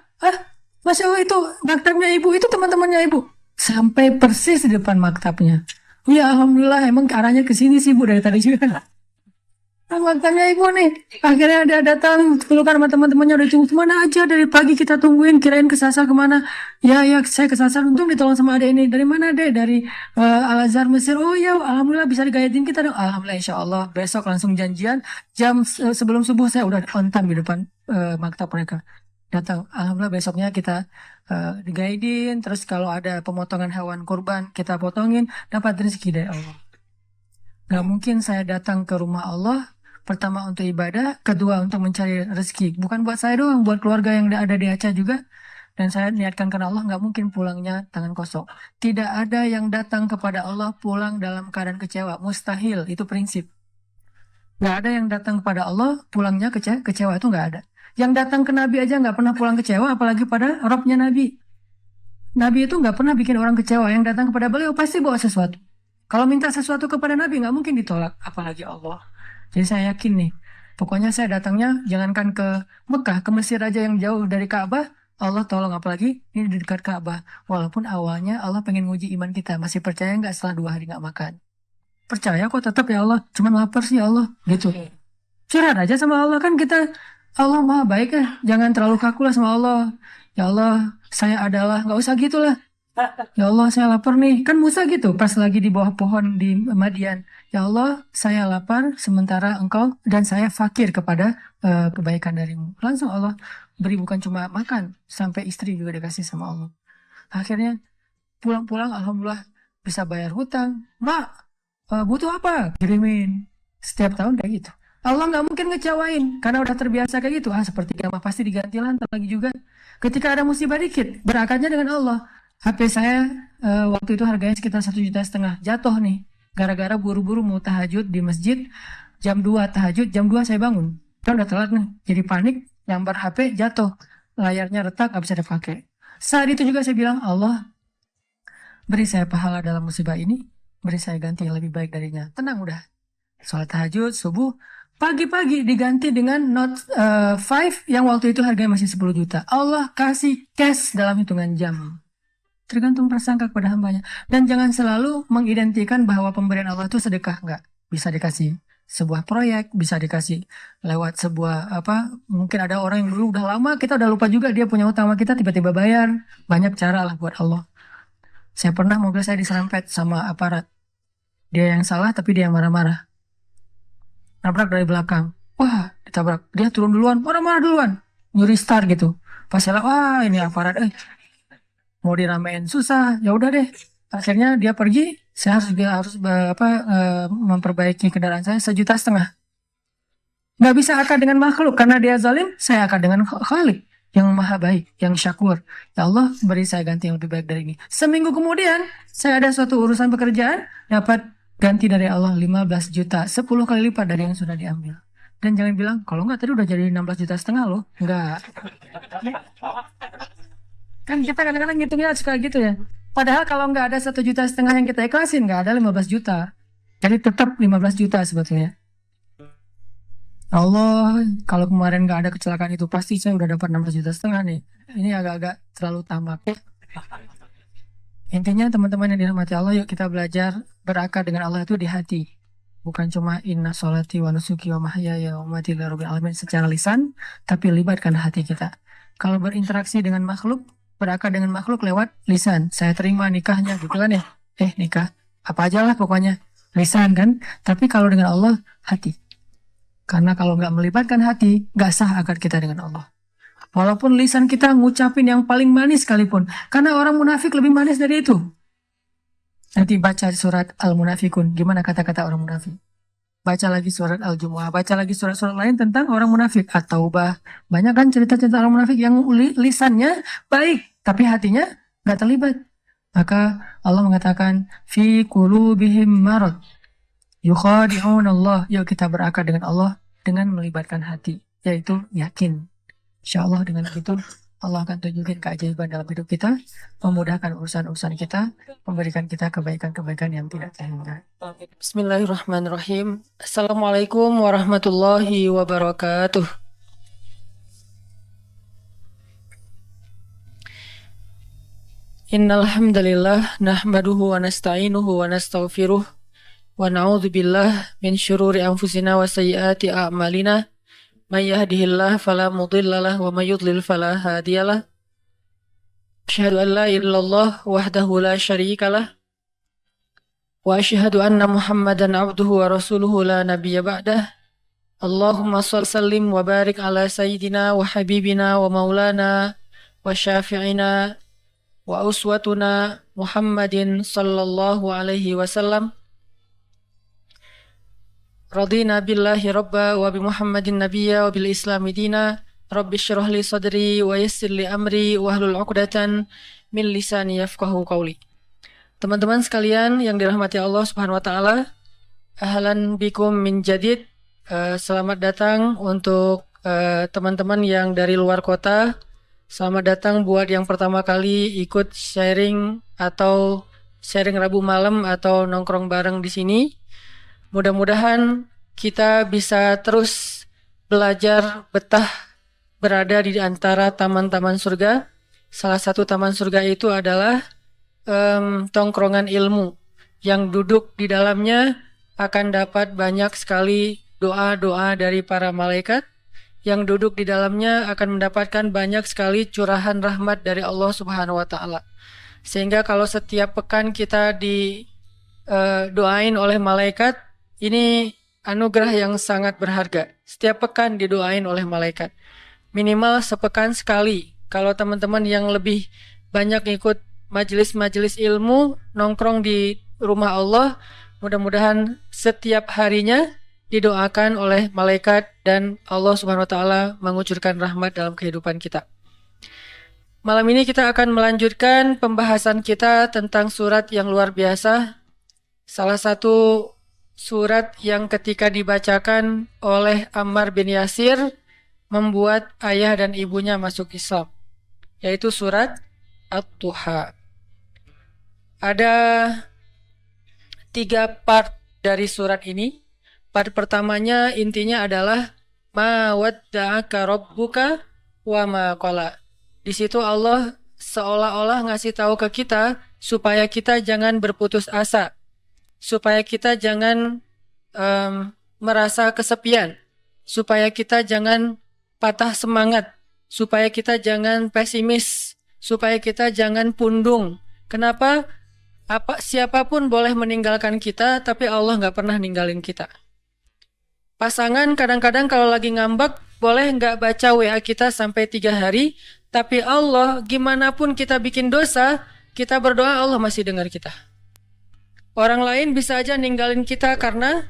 [SPEAKER 1] Masya Allah itu maktabnya ibu, itu teman-temannya ibu. Sampai persis di depan maktabnya. Iya, alhamdulillah emang arahnya ke sini sih Bu dari tadi juga. Nah, maktabnya ibu nih. Akhirnya ada datang, pelukan sama teman-temannya udah tunggu kemana aja dari pagi kita tungguin, kirain kesasar kemana. Ya, saya kesasar, untung ditolong sama adek ini. Dari mana deh? Dari Al-Azhar Mesir. Oh ya, alhamdulillah bisa digayadin kita dong. Alhamdulillah insya Allah. Besok langsung janjian. Jam sebelum subuh saya udah on time di depan maktab mereka. Datang, alhamdulillah besoknya kita digaidin. Terus kalau ada pemotongan hewan kurban kita potongin, dapat rezeki dari Allah. Gak mungkin saya datang ke rumah Allah pertama untuk ibadah, kedua untuk mencari rezeki. Bukan buat saya doang, buat keluarga yang ada di Aceh juga. Dan saya niatkan karena Allah, gak mungkin pulangnya tangan kosong. Tidak ada yang datang kepada Allah pulang dalam keadaan kecewa. Mustahil, itu prinsip. Gak ada yang datang kepada Allah pulangnya kecewa, itu gak ada. Yang datang ke Nabi aja gak pernah pulang kecewa, apalagi pada Robnya Nabi. Nabi itu gak pernah bikin orang kecewa. Yang datang kepada beliau pasti bawa sesuatu. Kalau minta sesuatu kepada Nabi gak mungkin ditolak, apalagi Allah. Jadi saya yakin nih, pokoknya saya datangnya jangankan ke Mekah, ke Mesir aja yang jauh dari Ka'bah, Allah tolong, apalagi ini di dekat Ka'bah. Walaupun awalnya Allah pengen nguji iman kita, masih percaya nggak setelah 2 hari nggak makan? Percaya kok tetap ya Allah, cuman lapar sih ya Allah, gitu. Curhat aja sama Allah, kan kita, Allah maha baik ya, jangan terlalu kaku lah sama Allah. Ya Allah, saya adalah, nggak usah gitulah. Ya Allah, saya lapar nih. Kan Musa gitu, pas lagi di bawah pohon di Madian. Ya Allah, saya lapar sementara engkau dan saya fakir kepada kebaikan darimu. Langsung Allah beri, bukan cuma makan, sampai istri juga dikasih sama Allah. Akhirnya pulang-pulang, alhamdulillah bisa bayar hutang. Mak, butuh apa? Kirimin. Setiap tahun kayak gitu. Allah nggak mungkin ngecewain karena udah terbiasa kayak gitu. Seperti mah pasti diganti lantar lagi juga. Ketika ada musibah dikit, berakatnya dengan Allah. HP saya waktu itu harganya sekitar 1,5 juta, jatuh nih. Gara-gara buru-buru mau tahajud di masjid, jam 2 tahajud, jam 2 saya bangun. Kan udah telat nih, jadi panik, nyambar HP, jatuh. Layarnya retak, gak bisa dipakai. Saat itu juga saya bilang, Allah, beri saya pahala dalam musibah ini, beri saya ganti yang lebih baik darinya. Tenang udah. Sholat tahajud, subuh, pagi-pagi diganti dengan Note 5 yang waktu itu harganya masih 10 juta. Allah kasih cash dalam hitungan jam. Tergantung prasangka kepada hambanya. Dan jangan selalu mengidentikan bahwa pemberian Allah itu sedekah. Enggak. Bisa dikasih sebuah proyek, bisa dikasih lewat sebuah mungkin ada orang yang dulu udah lama, kita udah lupa juga dia punya utang sama kita, tiba-tiba bayar. Banyak cara lah buat Allah. Saya pernah mobil saya diserempet sama aparat. Dia yang salah tapi dia yang marah-marah. Nabrak dari belakang. Wah, ditabrak. Dia turun duluan, marah-marah duluan. Nyuri start gitu. Pas saya lihat, wah ini aparat, mau diramein susah, ya udah deh. Akhirnya dia pergi, saya harus memperbaiki kendaraan saya 1,5 juta. Nggak bisa akad dengan makhluk karena dia zalim, saya akad dengan Khalik yang maha baik, yang syakur. Ya Allah, beri saya ganti yang lebih baik dari ini. Seminggu kemudian, saya ada suatu urusan pekerjaan, dapat ganti dari Allah 15 juta, 10 kali lipat dari yang sudah diambil. Dan jangan bilang, kalau nggak tadi udah jadi 16,5 juta loh. Nggak. Kan kita kadang-kadang ngitungnya suka gitu ya. Padahal kalau nggak ada 1,5 juta yang kita ikhlasin, nggak ada 15 juta. Jadi tetap 15 juta sebetulnya. Allah, kalau kemarin nggak ada kecelakaan itu pasti saya udah dapat 16,5 juta nih. Ini agak-agak terlalu tamak. Intinya teman-teman yang dirahmati Allah, yuk kita belajar berakar dengan Allah itu di hati. Bukan cuma inna sholati wa nusuki wa mahyaya wa mamati lillahi rabbil alamin secara lisan, tapi libatkan hati kita. Kalau berinteraksi dengan makhluk, berakar dengan makhluk lewat lisan. Saya terima nikahnya gitu kan ya. Nikah. Apa aja lah pokoknya. Lisan kan. Tapi kalau dengan Allah, hati. Karena kalau nggak melibatkan hati, nggak sah akad kita dengan Allah. Walaupun lisan kita ngucapin yang paling manis sekalipun. Karena orang munafik lebih manis dari itu. Nanti baca surat Al-Munafikun. Gimana kata-kata orang munafik? Baca lagi surat Al-Jumu'ah. Baca lagi surat-surat lain tentang orang munafik. At-Taubah. Banyak kan cerita-cerita orang munafik yang lisannya baik. Tapi hatinya nggak terlibat. Maka Allah mengatakan, Fi qulubihim marad. Yukhadi'un Allah. Yuk kita berakar dengan Allah dengan melibatkan hati. Yaitu yakin. Insya Allah dengan begitu Allah akan tunjukin keajaiban dalam hidup kita, memudahkan urusan-urusan kita, memberikan kita kebaikan-kebaikan yang tidak terhingga. Bismillahirrahmanirrahim. Assalamualaikum warahmatullahi wabarakatuh. Innal hamdalillah nahmaduhu wa nasta'inuhu wa nastaghfiruh wa na'udzu billah min syururi anfusina wa sayyiati a'malina. Man yahdihillah fala mudhillalah wa may yudlil fala hadiyalah. Asyhadu an la ilaha illallah wahdahu la syarikalah wa asyhadu anna Muhammadan abduhu wa rasuluhu la nabiyya ba'dah. Allahumma shalli sallim wa barik ala sayyidina wa habibina wa maulana wa syafi'ina wa uswatuna Muhammadin sallallahu alaihi wasallam. Radina billahi rabba wa bi Muhammadin nabiyya wa bil islami dina. Rabbi syrah li sadri wa yassir li amri wa hlul 'uqdatan min lisani yafqahu qawli. Teman-teman sekalian yang dirahmati Allah Subhanahu wa taala, ahlan bikum min jadid. Selamat datang untuk teman-teman yang dari luar kota. Selamat datang buat yang pertama kali ikut sharing atau sharing Rabu malam atau nongkrong bareng di sini. Mudah-mudahan kita bisa terus belajar betah berada di antara taman-taman surga. Salah satu taman surga itu adalah tongkrongan ilmu. Yang duduk di dalamnya akan dapat banyak sekali doa-doa dari para malaikat. Yang duduk di dalamnya akan mendapatkan banyak sekali curahan rahmat dari Allah Subhanahu wa taala. Sehingga kalau setiap pekan kita didoain oleh malaikat, ini anugerah yang sangat berharga. Setiap pekan didoain oleh malaikat. Minimal sepekan sekali. Kalau teman-teman yang lebih banyak ikut majelis-majelis ilmu, nongkrong di rumah Allah, mudah-mudahan setiap harinya didoakan oleh malaikat dan Allah Subhanahu wa taala mengucurkan rahmat dalam kehidupan kita. Malam ini kita akan melanjutkan pembahasan kita tentang surat yang luar biasa. Salah satu surat yang ketika dibacakan oleh Ammar bin Yasir membuat ayah dan ibunya masuk Islam, yaitu surat At-Tuha. Ada 3 part dari surat ini. Part pertamanya intinya adalah ma wadda'aka rabbuka wa ma qala. Di situ Allah seolah-olah ngasih tahu ke kita supaya kita jangan berputus asa, supaya kita jangan merasa kesepian, supaya kita jangan patah semangat, supaya kita jangan pesimis, supaya kita jangan pundung. Kenapa? Siapapun boleh meninggalkan kita, tapi Allah nggak pernah ninggalin kita. Pasangan kadang-kadang kalau lagi ngambek, boleh nggak baca WA kita sampai 3 hari, tapi Allah, gimana pun kita bikin dosa, kita berdoa Allah masih dengar kita. Orang lain bisa aja ninggalin kita karena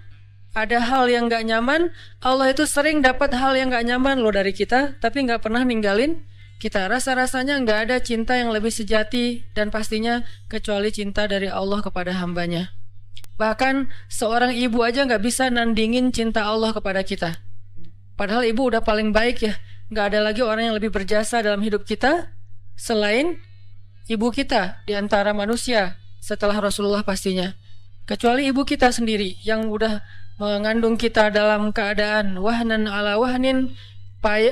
[SPEAKER 1] ada hal yang nggak nyaman. Allah itu sering dapat hal yang nggak nyaman loh dari kita, tapi nggak pernah ninggalin kita. Rasa-rasanya nggak ada cinta yang lebih sejati dan pastinya kecuali cinta dari Allah kepada hambanya. Bahkan seorang ibu aja nggak bisa nandingin cinta Allah kepada kita. Padahal ibu udah paling baik ya. Nggak ada lagi orang yang lebih berjasa dalam hidup kita selain ibu kita di antara manusia setelah Rasulullah pastinya. Kecuali ibu kita sendiri yang udah mengandung kita dalam keadaan wahnan ala wahnin,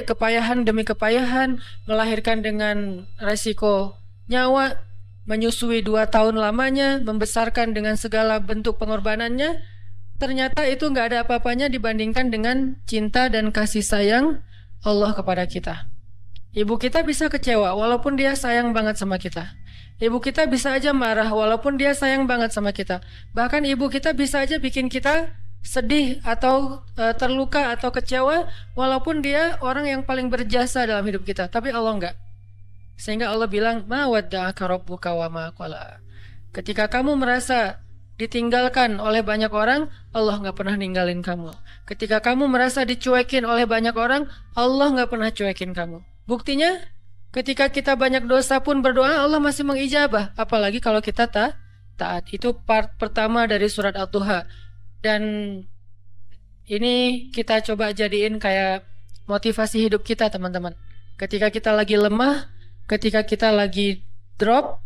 [SPEAKER 1] kepayahan demi kepayahan, melahirkan dengan resiko nyawa, menyusui 2 tahun lamanya, membesarkan dengan segala bentuk pengorbanannya. Ternyata itu nggak ada apa-apanya dibandingkan dengan cinta dan kasih sayang Allah kepada kita. Ibu kita bisa kecewa walaupun dia sayang banget sama kita. Ibu kita bisa aja marah walaupun dia sayang banget sama kita. Bahkan ibu kita bisa aja bikin kita sedih atau terluka atau kecewa walaupun dia orang yang paling berjasa dalam hidup kita. Tapi Allah enggak. Sehingga Allah bilang, ma wadda'aka rabbuka wa ma qala. Ketika kamu merasa ditinggalkan oleh banyak orang, Allah enggak pernah ninggalin kamu. Ketika kamu merasa dicuekin oleh banyak orang, Allah enggak pernah cuekin kamu. Buktinya, ketika kita banyak dosa pun berdoa, Allah masih mengijabah. Apalagi kalau kita taat. Itu part pertama dari surat At-Duha. Dan ini kita coba jadiin kayak motivasi hidup kita, teman-teman. Ketika kita lagi lemah, ketika kita lagi drop,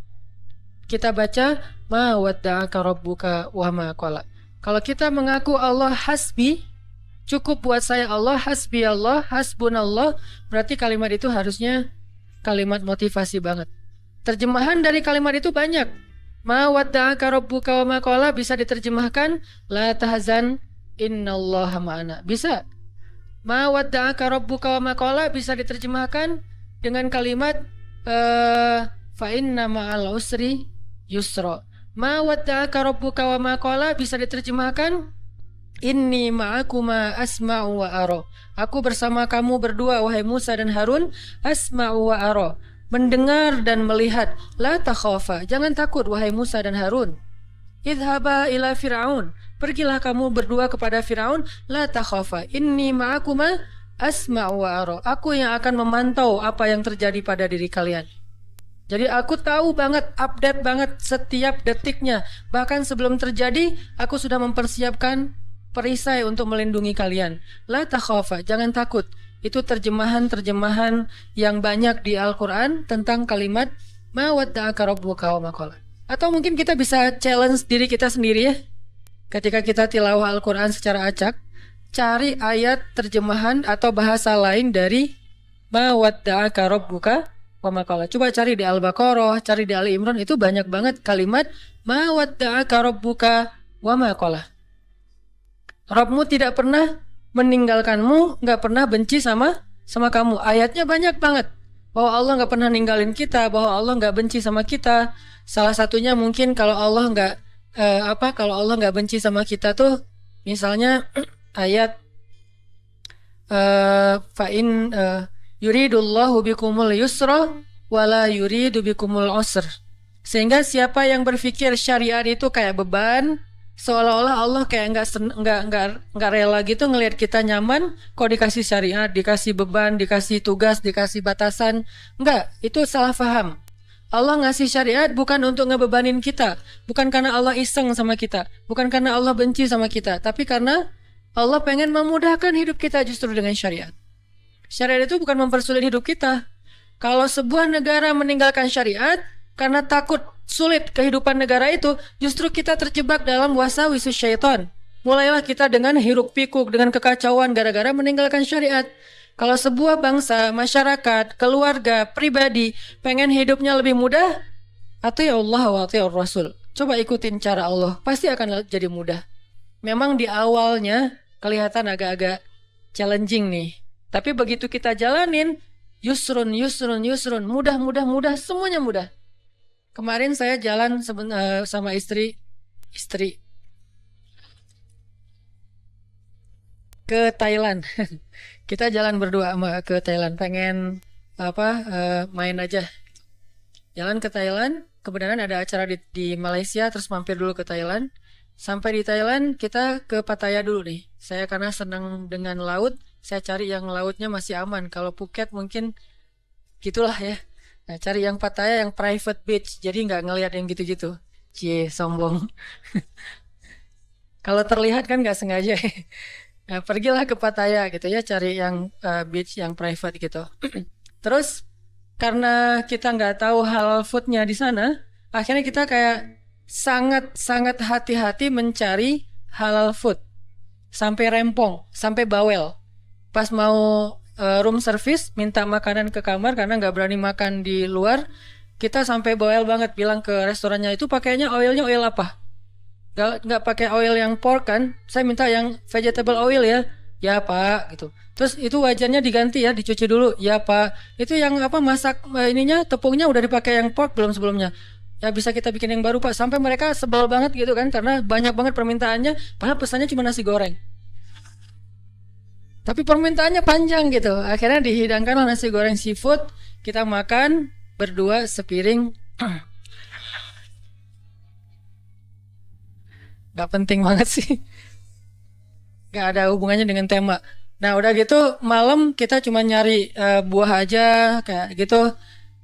[SPEAKER 1] kita baca ma wadda'aka rabbuka wa ma qala. Kalau kita mengaku Allah hasbi, cukup buat saya Allah, hasbi Allah, hasbunallah, berarti kalimat itu harusnya kalimat motivasi banget. Terjemahan dari kalimat itu banyak. Ma wadda'aka rabbuka wa ma qala bisa diterjemahkan la tahzan innallaha ma'ana. Bisa. Ma wadda'aka rabbuka wa ma qala bisa diterjemahkan dengan kalimat fa inna ma'al usri yusra. Ma wadda'aka rabbuka wa ma qala bisa diterjemahkan inni ma'akuma asma'u wa ara. Aku bersama kamu berdua wahai Musa dan Harun, asma'u wa ara, mendengar dan melihat. La takhafa, jangan takut wahai Musa dan Harun. Idhaba ila Fir'aun, pergilah kamu berdua kepada Fir'aun. La takhafa, inni ma'akuma asma'u wa ara. Aku yang akan memantau apa yang terjadi pada diri kalian. Jadi aku tahu banget, update banget setiap detiknya. Bahkan sebelum terjadi, aku sudah mempersiapkan perisai untuk melindungi kalian. La takhafa, jangan takut. Itu terjemahan-terjemahan yang banyak di Al-Quran tentang kalimat ma wadda'aka rabbuka wa ma qala. Atau mungkin kita bisa challenge diri kita sendiri ya. Ketika kita tilawah Al-Quran secara acak, cari ayat terjemahan atau bahasa lain dari ma wadda'aka rabbuka wa ma qala. Coba cari di Al-Baqarah, cari di Ali Imran, itu banyak banget kalimat ma wadda'aka rabbuka wa ma qala. Rabbmu tidak pernah meninggalkanmu, nggak pernah benci sama kamu. Ayatnya banyak banget bahwa Allah nggak pernah ninggalin kita, bahwa Allah nggak benci sama kita. Salah satunya mungkin kalau Allah nggak benci sama kita tuh, misalnya ayat fa'in yuridullahu bikumul yusra wala yuridu bikumul usr. Sehingga siapa yang berpikir syariat itu kayak beban, seolah-olah Allah kayak nggak rela gitu ngelihat kita nyaman, kok dikasih syariat, dikasih beban, dikasih tugas, dikasih batasan. Enggak, itu salah paham. Allah ngasih syariat bukan untuk ngebebanin kita, bukan karena Allah iseng sama kita, bukan karena Allah benci sama kita, tapi karena Allah pengen memudahkan hidup kita justru dengan syariat. Syariat itu bukan mempersulit hidup kita. Kalau sebuah negara meninggalkan syariat karena takut sulit kehidupan negara itu, justru kita terjebak dalam wasawisus syaitan. Mulailah kita dengan hiruk pikuk, dengan kekacauan gara-gara meninggalkan syariat. Kalau sebuah bangsa, masyarakat, keluarga, pribadi pengen hidupnya lebih mudah, ati'u Allah wa ati'ur Rasul. Coba ikutin cara Allah, pasti akan jadi mudah. Memang di awalnya kelihatan agak-agak challenging nih, tapi begitu kita jalanin, yusrun, mudah, semuanya mudah. Kemarin saya jalan sama istri ke Thailand. Kita jalan berdua ke Thailand, pengen apa main aja. Jalan ke Thailand, kebenaran ada acara di Malaysia, terus mampir dulu ke Thailand. Sampai di Thailand, kita ke Pattaya dulu nih. Saya karena senang dengan laut, saya cari yang lautnya masih aman. Kalau Phuket mungkin gitulah ya. Nah, cari yang Pattaya yang private beach, jadi nggak ngelihat yang gitu-gitu. Cie, sombong. Kalau terlihat kan nggak sengaja. Nah, pergilah ke Pattaya gitu ya, cari yang beach yang private gitu. Terus karena kita nggak tahu halal foodnya di sana, akhirnya kita kayak sangat-sangat hati-hati mencari halal food. Sampai rempong, sampai bawel. Pas mau room service, minta makanan ke kamar karena nggak berani makan di luar, kita sampai bawel banget bilang ke restorannya itu pakainya oilnya oil apa? Nggak pakai oil yang pork kan? Saya minta yang vegetable oil ya. Ya Pak, gitu. Terus itu wajannya diganti ya, dicuci dulu. Ya Pak. Itu yang apa masak ininya tepungnya udah dipakai yang pork belum sebelumnya. Ya bisa kita bikin yang baru Pak. Sampai mereka sebel banget gitu kan karena banyak banget permintaannya. Padahal pesannya cuma nasi goreng. Tapi permintaannya panjang gitu. Akhirnya dihidangkanlah nasi goreng seafood. Kita makan berdua sepiring. Gak penting banget sih. Gak ada hubungannya dengan tema. Nah udah gitu malam kita cuma nyari buah aja kayak gitu.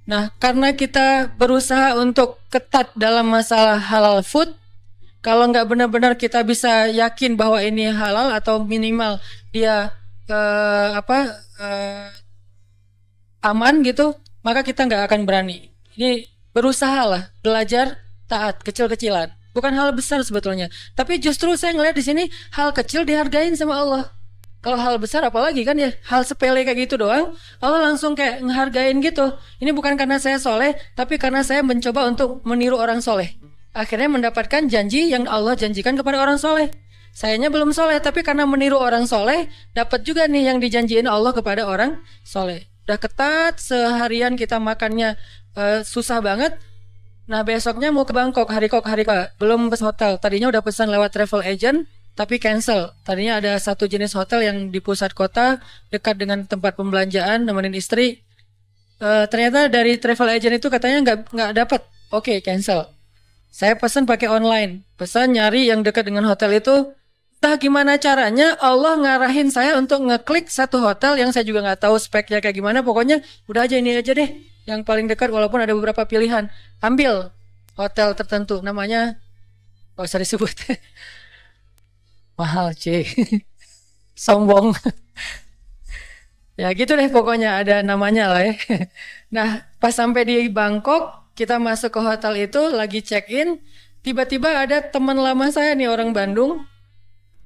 [SPEAKER 1] Nah karena kita berusaha untuk ketat dalam masalah halal food, kalau nggak benar-benar kita bisa yakin bahwa ini halal atau minimal dia apa aman gitu, maka kita nggak akan berani. Ini berusaha lah, belajar taat kecil-kecilan. Bukan hal besar sebetulnya. Tapi justru saya ngeliat di sini hal kecil dihargain sama Allah. Kalau hal besar apalagi kan ya hal sepele kayak gitu doang, Allah langsung kayak ngehargain gitu. Ini bukan karena saya soleh, tapi karena saya mencoba untuk meniru orang soleh. Akhirnya mendapatkan janji yang Allah janjikan kepada orang soleh. Sayanya belum soleh, tapi karena meniru orang soleh, dapat juga nih yang dijanjiin Allah kepada orang soleh. Udah ketat, seharian kita makannya susah banget. Nah besoknya mau ke Bangkok, hari kok belum pesan hotel. Tadinya udah pesan lewat travel agent, tapi cancel. Tadinya ada satu jenis hotel yang di pusat kota, dekat dengan tempat pembelanjaan, nemenin istri. Ternyata dari travel agent itu katanya nggak dapat. Oke, cancel. Saya pesan pakai online, pesan nyari yang dekat dengan hotel itu. Entah gimana caranya Allah ngarahin saya untuk ngeklik satu hotel yang saya juga nggak tahu speknya kayak gimana. Pokoknya udah aja ini aja deh, yang paling dekat walaupun ada beberapa pilihan. Ambil hotel tertentu, namanya nggak usah disebut. Mahal cuy. Sombong. Ya gitu deh pokoknya ada namanya lah ya. Nah pas sampai di Bangkok kita masuk ke hotel itu lagi check in. Tiba-tiba ada teman lama saya nih orang Bandung.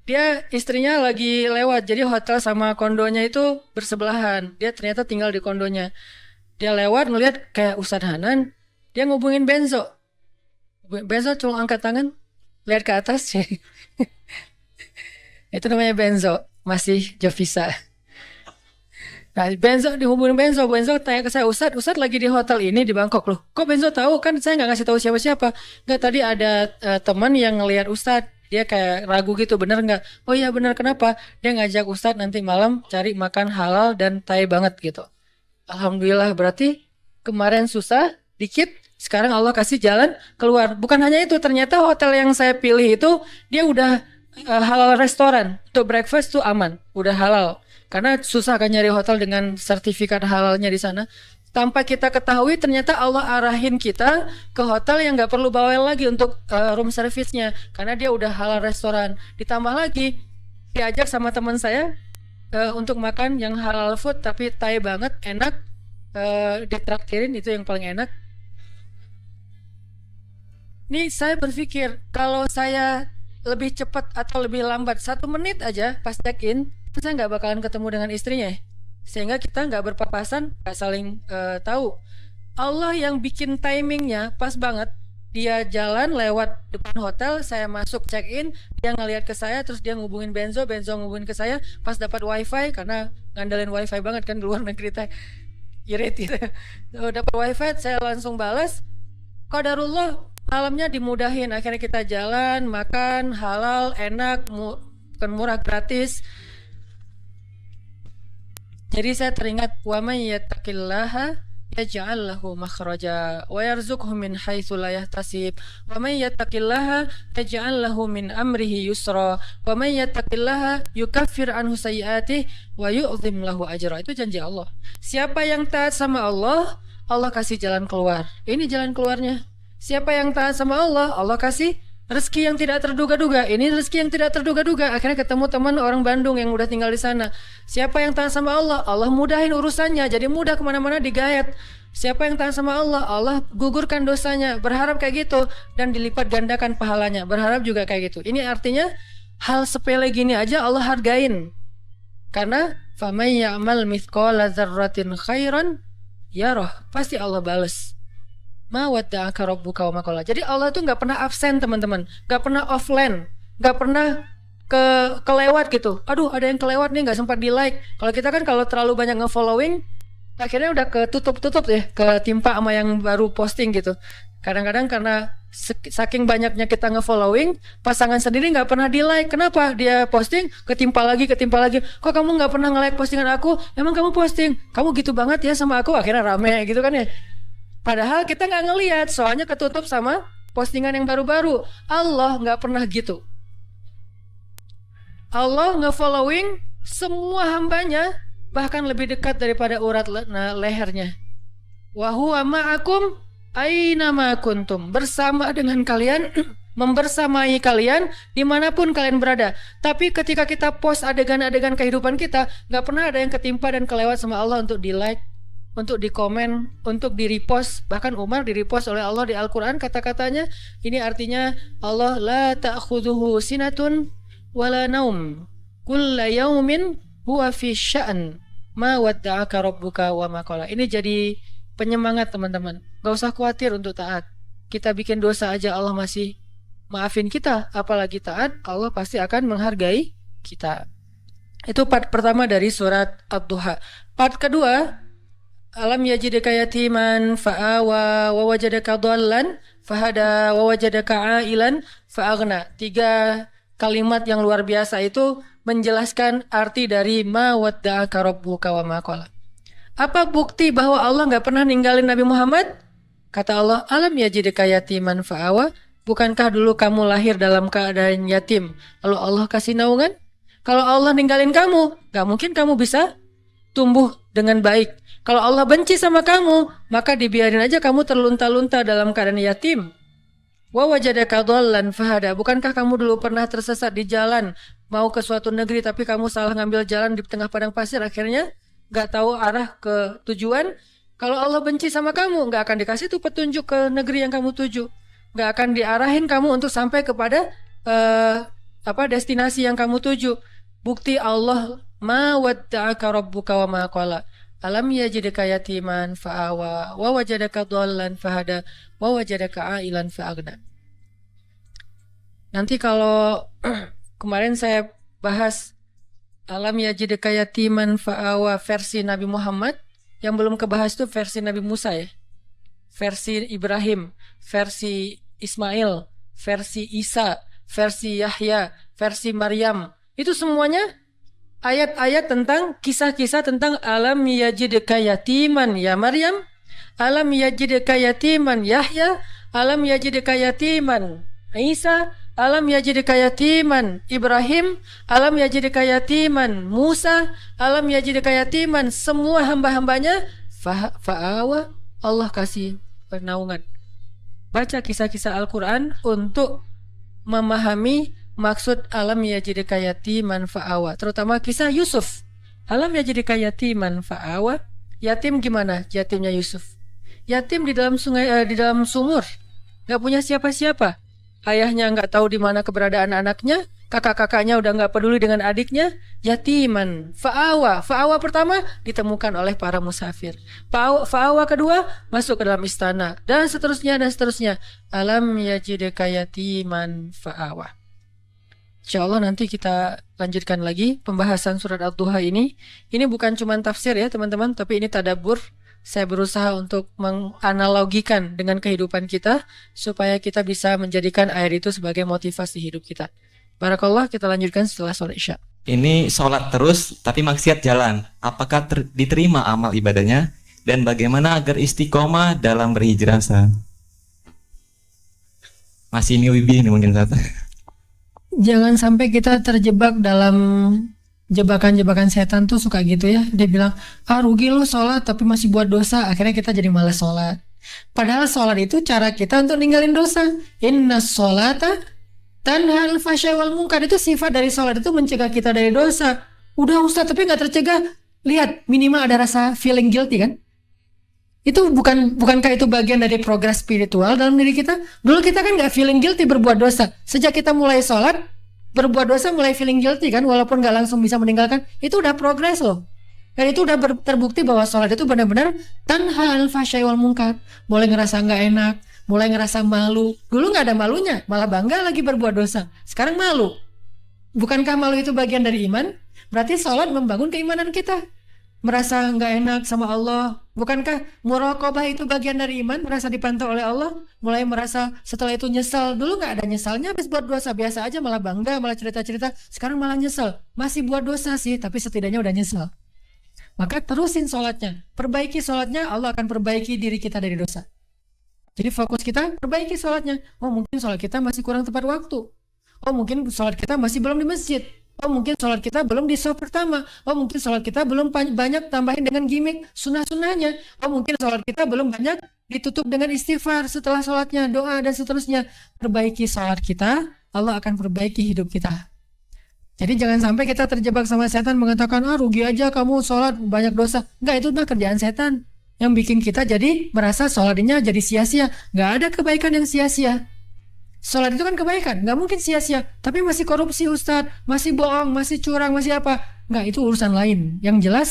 [SPEAKER 1] Dia istrinya lagi lewat. Jadi hotel sama kondonya itu bersebelahan. Dia ternyata tinggal di kondonya. Dia lewat ngeliat kayak Ustadz Hanan. Dia ngubungin Benzo. Benzo cuma angkat tangan. Lihat ke atas sih. Itu namanya Benzo. Masih Jovisa. Nah, Benzo dihubungin Benzo tanya ke saya, Ustadz lagi di hotel ini di Bangkok loh. Kok Benzo tahu? Kan saya nggak ngasih tahu siapa-siapa. Nggak, tadi ada teman yang ngelihat Ustadz. Dia kayak ragu gitu, bener nggak? Oh iya bener, kenapa? Dia ngajak Ustadz nanti malam cari makan halal dan Thai banget gitu. Alhamdulillah, berarti kemarin susah dikit, sekarang Allah kasih jalan keluar. Bukan hanya itu, ternyata hotel yang saya pilih itu dia udah halal restoran. Untuk breakfast tuh aman, udah halal. Karena susah kan nyari hotel dengan sertifikat halalnya di sana. Tanpa kita ketahui ternyata Allah arahin kita ke hotel yang nggak perlu bawel lagi untuk room service-nya. Karena dia udah halal restoran. Ditambah lagi diajak sama teman saya untuk makan yang halal food tapi Thai banget, enak. Ditraktirin, itu yang paling enak. Nih saya berpikir kalau saya lebih cepat atau lebih lambat 1 menit aja pas check-in, saya nggak bakalan ketemu dengan istrinya, sehingga kita nggak berpapasan, nggak saling tahu. Allah yang bikin timingnya pas banget. Dia jalan lewat depan hotel, saya masuk check in, dia ngelihat ke saya, terus dia ngubungin Benzo ngubungin ke saya, pas dapat wifi karena ngandalin wifi banget kan di luar negeri teh, irit gitu. Dapat wifi, saya langsung balas. Qadarullah malamnya dimudahin, akhirnya kita jalan makan halal enak, bukan murah, gratis. Jadi saya teringat wa may yattaqillaha yaj'al lahu makhraja wa yarzuqhu min haitsu la yahtasib wa may yattaqillaha yaj'al lahu min amrihi yusra wa may yattaqillaha yukaffir anhu sayyi'atihi wa yu'zim lahu ajra. Itu janji Allah. Siapa yang taat sama Allah, Allah kasih jalan keluar. Ini jalan keluarnya. Siapa yang taat sama Allah, Allah kasih rezeki yang tidak terduga-duga. Ini rezeki yang tidak terduga-duga. Akhirnya ketemu teman orang Bandung yang udah tinggal di sana. Siapa yang taat sama Allah, Allah mudahin urusannya. Jadi mudah kemana-mana digayat. Siapa yang taat sama Allah, Allah gugurkan dosanya. Berharap kayak gitu. Dan dilipat gandakan pahalanya. Berharap juga kayak gitu. Ini artinya hal sepele gini aja Allah hargain. Karena faman ya'mal mithqala dzarratin khairan yarah. Pasti Allah bales. Ma wadda'aka rabbuka wa ma qala. Jadi Allah itu nggak pernah absen teman-teman, nggak pernah offline, nggak pernah kelewat gitu. Aduh ada yang kelewat nih nggak sempat di like. Kalau kita kan kalau terlalu banyak nge-following, akhirnya udah ketutup ya, ketimpa sama yang baru posting gitu. Kadang-kadang karena saking banyaknya kita nge-following, pasangan sendiri nggak pernah di like. Kenapa? Dia posting ketimpa lagi. Kok kamu nggak pernah nge-like postingan aku? Emang kamu posting? Kamu gitu banget ya sama aku? Akhirnya rame gitu kan ya. Padahal kita nggak ngelihat, soalnya ketutup sama postingan yang baru-baru. Allah nggak pernah gitu. Allah nge-following semua hambanya, bahkan lebih dekat daripada urat lehernya. Wa huwa ma'akum aina ma kuntum. Bersama dengan kalian, membersamai kalian dimanapun kalian berada. Tapi ketika kita post adegan-adegan kehidupan kita, nggak pernah ada yang ketimpa dan kelewat sama Allah untuk di like, untuk dikomen, untuk di repost. Bahkan Umar di repost oleh Allah di Al-Quran kata-katanya. Ini artinya Allah la ta'khudhuhu sinatun wala naum kulla yaumin huwa fi sya'an ma wadda'aka rabbuka wa ma qala. Ini jadi penyemangat teman-teman. Gak usah khawatir untuk taat. Kita bikin dosa aja Allah masih maafin kita. Apalagi taat, Allah pasti akan menghargai kita. Itu part pertama dari surat Ad-Duha. Part kedua, alam yajidaka yatiman fa'awa wa wajadaka dhallan fahada wa wajadaka ailan fa'aghna. 3 kalimat yang luar biasa itu menjelaskan arti dari ma wadda'aka rabbuka wa ma qala. Apa bukti bahwa Allah nggak pernah ninggalin Nabi Muhammad? Kata Allah, alam yajidaka yatiman fa'awa. Bukankah dulu kamu lahir dalam keadaan yatim, lalu Allah kasih naungan? Kalau Allah ninggalin kamu, nggak mungkin kamu bisa tumbuh dengan baik. Kalau Allah benci sama kamu, maka dibiarin aja kamu terlunta-lunta dalam keadaan yatim. Wa wajadaka dhallan fahada. Bukankah kamu dulu pernah tersesat di jalan, mau ke suatu negeri tapi kamu salah ngambil jalan di tengah padang pasir, akhirnya gak tahu arah ke tujuan. Kalau Allah benci sama kamu, gak akan dikasih tuh petunjuk ke negeri yang kamu tuju. Gak akan diarahin kamu untuk sampai kepada destinasi yang kamu tuju. Bukti Allah ma wadda'aka rabbuka wa ma qala. Alam yajidaka yatiman fa'awa wa wajadaka dhallan fahada wa wajadaka ailan fa'aghna. Nanti kalau kemarin saya bahas alam yajidaka yatiman fa'awa versi Nabi Muhammad, yang belum kebahas itu versi Nabi Musa ya. Versi Ibrahim, versi Ismail, versi Isa, versi Yahya, versi Maryam. Itu semuanya ayat-ayat tentang kisah-kisah tentang alam yajidka yatiman ya Maryam, alam yajidka yatiman Yahya, alam yajidka yatiman Isa, alam yajidka yatiman Ibrahim, alam yajidka yatiman Musa, alam yajidka yatiman. Semua hamba-hambanya fa'awa, Allah kasih pernaungan. Baca kisah-kisah Al-Quran untuk memahami maksud alam yajidka yatiman fa'awa, terutama kisah Yusuf. Alam yajidka yatiman fa'awa. Yatim gimana? Yatimnya Yusuf. Yatim di dalam sungai, di dalam sumur, nggak punya siapa-siapa. Ayahnya nggak tahu di mana keberadaan anaknya, kakak-kakaknya udah nggak peduli dengan adiknya. Yatiman fa'awa. Fa'awa pertama ditemukan oleh para musafir. Fa'awa kedua masuk ke dalam istana, dan seterusnya dan seterusnya. Alam yajidka yatiman fa'awa. Insyaallah nanti kita lanjutkan lagi pembahasan surat Ad-Duha ini. Ini bukan cuma tafsir ya teman-teman, tapi ini tadabbur. Saya berusaha untuk menganalogikan dengan kehidupan kita supaya kita bisa menjadikan ayat itu sebagai motivasi hidup kita. Barakallah, kita lanjutkan setelah sholat Isya.
[SPEAKER 2] Ini sholat terus tapi maksiat jalan. Apakah diterima amal ibadahnya? Dan bagaimana agar istiqomah dalam berhijrah, Ustaz? Masih newbie ini mungkin, Ustaz.
[SPEAKER 1] Jangan sampai kita terjebak dalam jebakan-jebakan setan tuh suka gitu ya. Dia bilang, rugi lo sholat tapi masih buat dosa. Akhirnya kita jadi malas sholat. Padahal sholat itu cara kita untuk ninggalin dosa. Inna sholata tanhal fahsya wal munkar. Itu sifat dari sholat, itu mencegah kita dari dosa. Udah Ustaz tapi nggak tercegah. Lihat, minimal ada rasa feeling guilty kan. Itu bukankah itu bagian dari progres spiritual dalam diri kita? Dulu kita kan nggak feeling guilty berbuat dosa. Sejak kita mulai sholat, berbuat dosa mulai feeling guilty kan, walaupun nggak langsung bisa meninggalkan. Itu udah progres loh. Dan itu udah terbukti bahwa sholat itu benar-benar tanha al fahsya wal munkar. Mulai ngerasa nggak enak, mulai ngerasa malu. Dulu nggak ada malunya, malah bangga lagi berbuat dosa. Sekarang malu. Bukankah malu itu bagian dari iman? Berarti sholat membangun keimanan kita. Merasa nggak enak sama Allah. Bukankah muraqabah itu bagian dari iman? Merasa dipantau oleh Allah. Mulai merasa setelah itu nyesal. Dulu nggak ada nyesalnya, habis buat dosa biasa aja, malah bangga, malah cerita-cerita. Sekarang malah nyesal. Masih buat dosa sih, tapi setidaknya udah nyesal. Maka terusin sholatnya, perbaiki sholatnya, Allah akan perbaiki diri kita dari dosa. Jadi fokus kita perbaiki sholatnya. Oh mungkin sholat kita masih kurang tepat waktu. Oh mungkin sholat kita masih belum di masjid. Oh mungkin sholat kita belum di shaf pertama. Oh mungkin sholat kita belum banyak tambahin dengan gimmick sunnah-sunnahnya. Oh mungkin sholat kita belum banyak ditutup dengan istighfar setelah sholatnya, doa dan seterusnya. Perbaiki sholat kita, Allah akan perbaiki hidup kita. Jadi jangan sampai kita terjebak sama setan mengatakan, rugi aja kamu sholat banyak dosa. Enggak, itu mah kerjaan setan yang bikin kita jadi merasa sholatnya jadi sia-sia. Enggak ada kebaikan yang sia-sia. Sholat itu kan kebaikan, nggak mungkin sia-sia. Tapi masih korupsi Ustadz, masih bohong, masih curang, masih apa. Nggak, itu urusan lain. Yang jelas,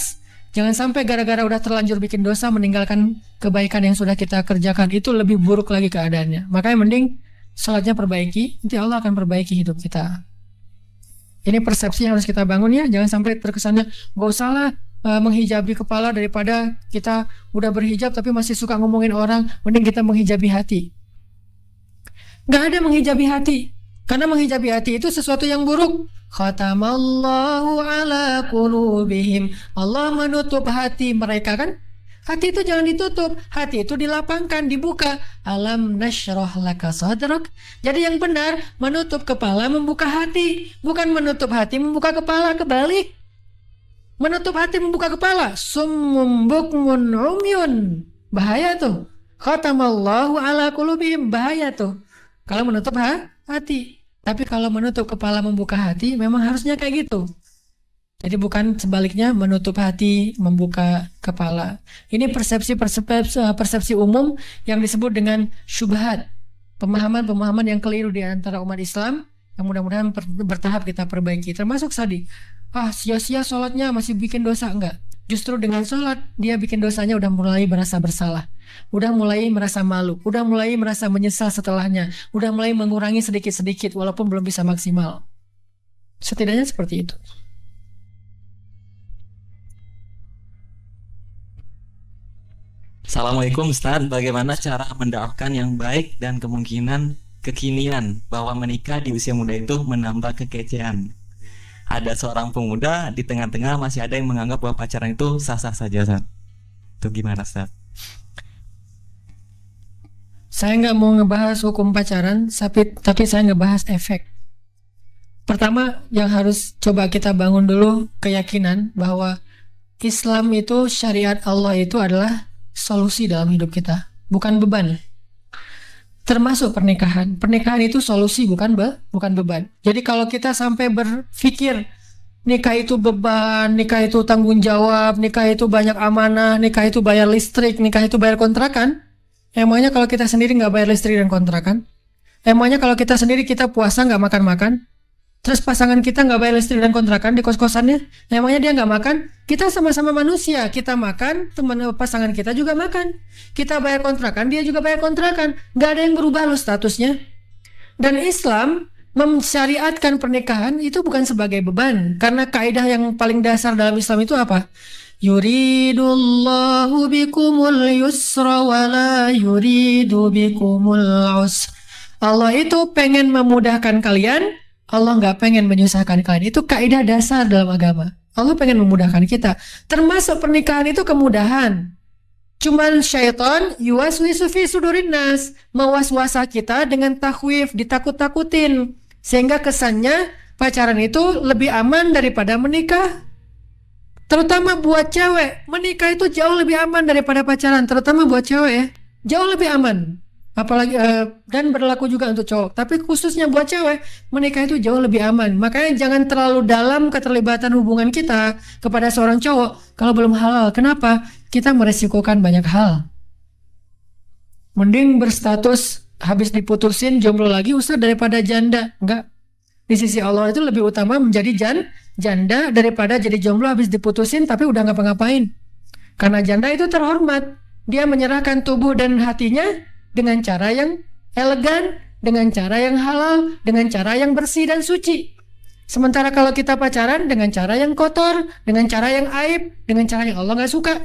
[SPEAKER 1] jangan sampai gara-gara udah terlanjur bikin dosa meninggalkan kebaikan yang sudah kita kerjakan. Itu lebih buruk lagi keadaannya. Makanya mending sholatnya perbaiki, nanti Allah akan perbaiki hidup kita. Ini persepsi yang harus kita bangun ya. Jangan sampai terkesannya nggak usah lah menghijabi kepala daripada kita udah berhijab tapi masih suka ngomongin orang. Mending kita menghijabi hati. Gak ada menghijabi hati, karena menghijabi hati itu sesuatu yang buruk. Khatamallahu ala qulubihim. Allah menutup hati mereka kan. Hati itu jangan ditutup, hati itu dilapangkan, dibuka. Alam nashrah laka sadrak. Jadi yang benar menutup kepala, membuka hati, bukan menutup hati, membuka kepala. Kebalik. Menutup hati, membuka kepala. Summum bukmun umyun. Bahaya tuh. Khatamallahu ala qulubihim. Bahaya tuh kalau menutup hati. Tapi kalau menutup kepala membuka hati, memang harusnya kayak gitu. Jadi bukan sebaliknya, menutup hati membuka kepala. Ini persepsi umum yang disebut dengan syubhat. Pemahaman-pemahaman yang keliru di antara umat Islam yang mudah-mudahan bertahap kita perbaiki. Termasuk tadi, sia-sia sholatnya masih bikin dosa. Enggak. Justru dengan sholat dia bikin dosanya udah mulai merasa bersalah, udah mulai merasa malu, udah mulai merasa menyesal setelahnya, udah mulai mengurangi sedikit-sedikit walaupun belum bisa maksimal. Setidaknya seperti itu.
[SPEAKER 2] Assalamualaikum Ustaz, bagaimana cara mendakwahkan yang baik dan kemungkinan kekinian bahwa menikah di usia muda itu menambah kekecehan? Ada seorang pemuda di tengah-tengah masih ada yang menganggap bahwa pacaran itu sah-sah saja, Ustaz. Itu gimana, Ustaz?
[SPEAKER 1] Saya nggak mau ngebahas hukum pacaran, tapi saya ngebahas efek. Pertama, yang harus coba kita bangun dulu keyakinan bahwa Islam itu, syariat Allah itu adalah solusi dalam hidup kita, bukan beban. Termasuk pernikahan. Pernikahan itu solusi, bukan beban. Jadi kalau kita sampai berpikir nikah itu beban, nikah itu tanggung jawab, nikah itu banyak amanah, nikah itu bayar listrik, nikah itu bayar kontrakan. Emangnya kalau kita sendiri nggak bayar listrik dan kontrakan? Emangnya kalau kita sendiri kita puasa nggak makan-makan? Terus pasangan kita nggak bayar listrik dan kontrakan di kos-kosannya? Emangnya dia nggak makan? Kita sama-sama manusia, kita makan, pasangan kita juga makan. Kita bayar kontrakan, dia juga bayar kontrakan. Nggak ada yang berubah loh statusnya. Dan Islam mensyariatkan pernikahan itu bukan sebagai beban. Karena kaidah yang paling dasar dalam Islam itu apa? Yuridullahu bikumul yusra wa la yuridu bikumul usra. Allah itu pengen memudahkan kalian, Allah nggak pengen menyusahkan kalian. Itu kaidah dasar dalam agama. Allah pengen memudahkan kita. Termasuk pernikahan itu kemudahan. Cuman syaitan yuwaswisu fi sudurin nas, mewaswasa kita dengan takhwif, ditakut-takutin, sehingga kesannya pacaran itu lebih aman daripada menikah. Terutama buat cewek, menikah itu jauh lebih aman daripada pacaran, terutama buat cewek ya. Jauh lebih aman. Apalagi dan berlaku juga untuk cowok, tapi khususnya buat cewek, menikah itu jauh lebih aman. Makanya jangan terlalu dalam keterlibatan hubungan kita kepada seorang cowok kalau belum halal. Kenapa? Kita meresikokan banyak hal. Mending berstatus habis diputusin jomblo lagi Ustaz daripada janda. Enggak. Di sisi Allah itu lebih utama menjadi janda daripada jadi jomblo habis diputusin tapi udah ngapa-ngapain. Karena janda itu terhormat. Dia menyerahkan tubuh dan hatinya dengan cara yang elegan, dengan cara yang halal, dengan cara yang bersih dan suci. Sementara kalau kita pacaran dengan cara yang kotor, dengan cara yang aib, dengan cara yang Allah gak suka.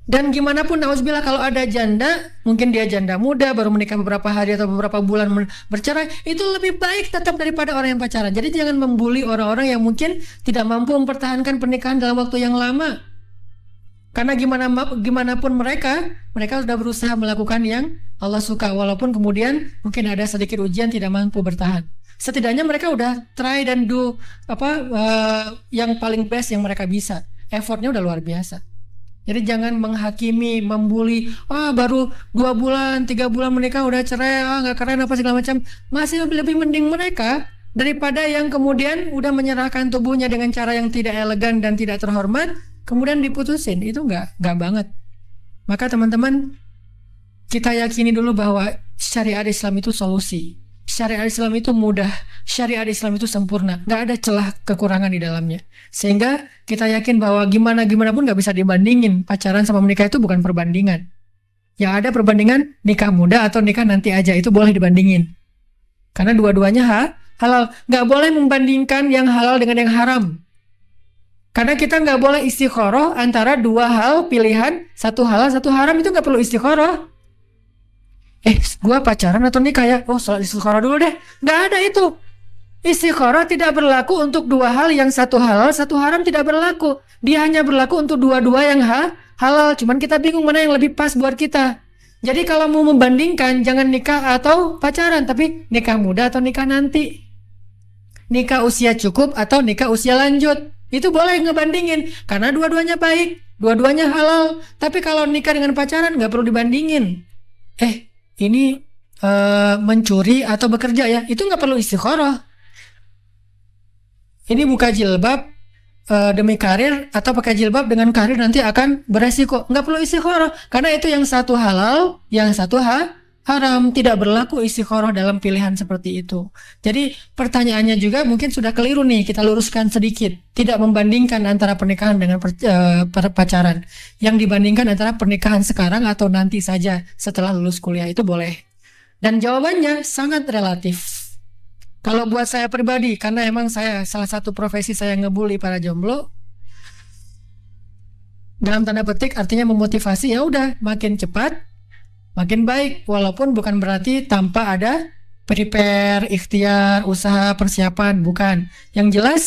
[SPEAKER 1] Dan gimana pun nauzubillah kalau ada janda, mungkin dia janda muda baru menikah beberapa hari atau beberapa bulan bercerai, itu lebih baik tetap daripada orang yang pacaran. Jadi jangan membuli orang-orang yang mungkin tidak mampu mempertahankan pernikahan dalam waktu yang lama. Karena gimana pun mereka sudah berusaha melakukan yang Allah suka, walaupun kemudian mungkin ada sedikit ujian tidak mampu bertahan. Setidaknya mereka udah try dan do yang paling best yang mereka bisa. Effortnya udah luar biasa. Jadi jangan menghakimi, membuli, baru 2 bulan, 3 bulan menikah udah cerai, nggak keren apa segala macam. Masih lebih mending mereka daripada yang kemudian udah menyerahkan tubuhnya dengan cara yang tidak elegan dan tidak terhormat, kemudian diputusin. Itu nggak banget. Maka teman-teman, kita yakini dulu bahwa syariat Islam itu solusi. Syariat Islam itu mudah, syariat Islam itu sempurna, nggak ada celah kekurangan di dalamnya. Sehingga kita yakin bahwa gimana pun nggak bisa dibandingin. Pacaran sama menikah itu bukan perbandingan. Yang ada perbandingan nikah muda atau nikah nanti aja, itu boleh dibandingin. Karena dua-duanya halal. Nggak boleh membandingkan yang halal dengan yang haram. Karena kita nggak boleh istikharah antara dua hal pilihan, satu halal, satu haram, itu nggak perlu istikharah. Gua pacaran atau nikah ya? Salat istikharah dulu deh. Nggak ada itu. Istikharah tidak berlaku untuk dua hal yang satu halal, satu haram, tidak berlaku. Dia hanya berlaku untuk dua-dua yang halal. Cuman kita bingung mana yang lebih pas buat kita. Jadi kalau mau membandingkan, jangan nikah atau pacaran, tapi nikah muda atau nikah nanti. Nikah usia cukup atau nikah usia lanjut. Itu boleh ngebandingin. Karena dua-duanya baik, dua-duanya halal. Tapi kalau nikah dengan pacaran nggak perlu dibandingin. Ini mencuri atau bekerja ya, itu nggak perlu istikharah. Ini buka jilbab demi karir atau pakai jilbab dengan karir nanti akan beresiko, nggak perlu istikharah. Karena itu yang satu halal, yang satu haram. Tidak berlaku istikharah dalam pilihan seperti itu. Jadi pertanyaannya juga mungkin sudah keliru nih, kita luruskan sedikit. Tidak membandingkan antara pernikahan dengan pacaran. Yang dibandingkan antara pernikahan sekarang atau nanti saja setelah lulus kuliah, itu boleh. Dan jawabannya sangat relatif. Kalau buat saya pribadi, karena emang saya salah satu profesi saya ngebully para jomblo. Dalam tanda petik artinya memotivasi, ya udah makin cepat makin baik, walaupun bukan berarti tanpa ada prepare, ikhtiar, usaha, persiapan, bukan. Yang jelas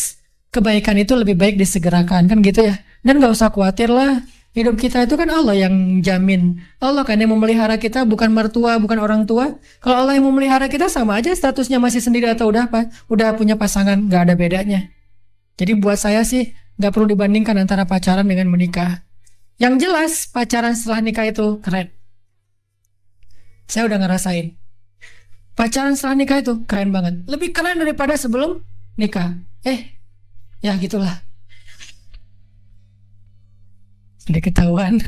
[SPEAKER 1] kebaikan itu lebih baik disegerakan, kan gitu ya. Dan gak usah khawatir lah, hidup kita itu kan Allah yang jamin. Allah kan yang memelihara kita, bukan mertua, bukan orang tua. Kalau Allah yang memelihara kita, sama aja statusnya masih sendiri atau udah punya pasangan, gak ada bedanya. Jadi buat saya sih gak perlu dibandingkan antara pacaran dengan menikah. Yang jelas pacaran setelah nikah itu keren. Saya udah ngerasain. Pacaran setelah nikah itu keren banget. Lebih keren daripada sebelum nikah. Ya gitulah. Sudah ketahuan.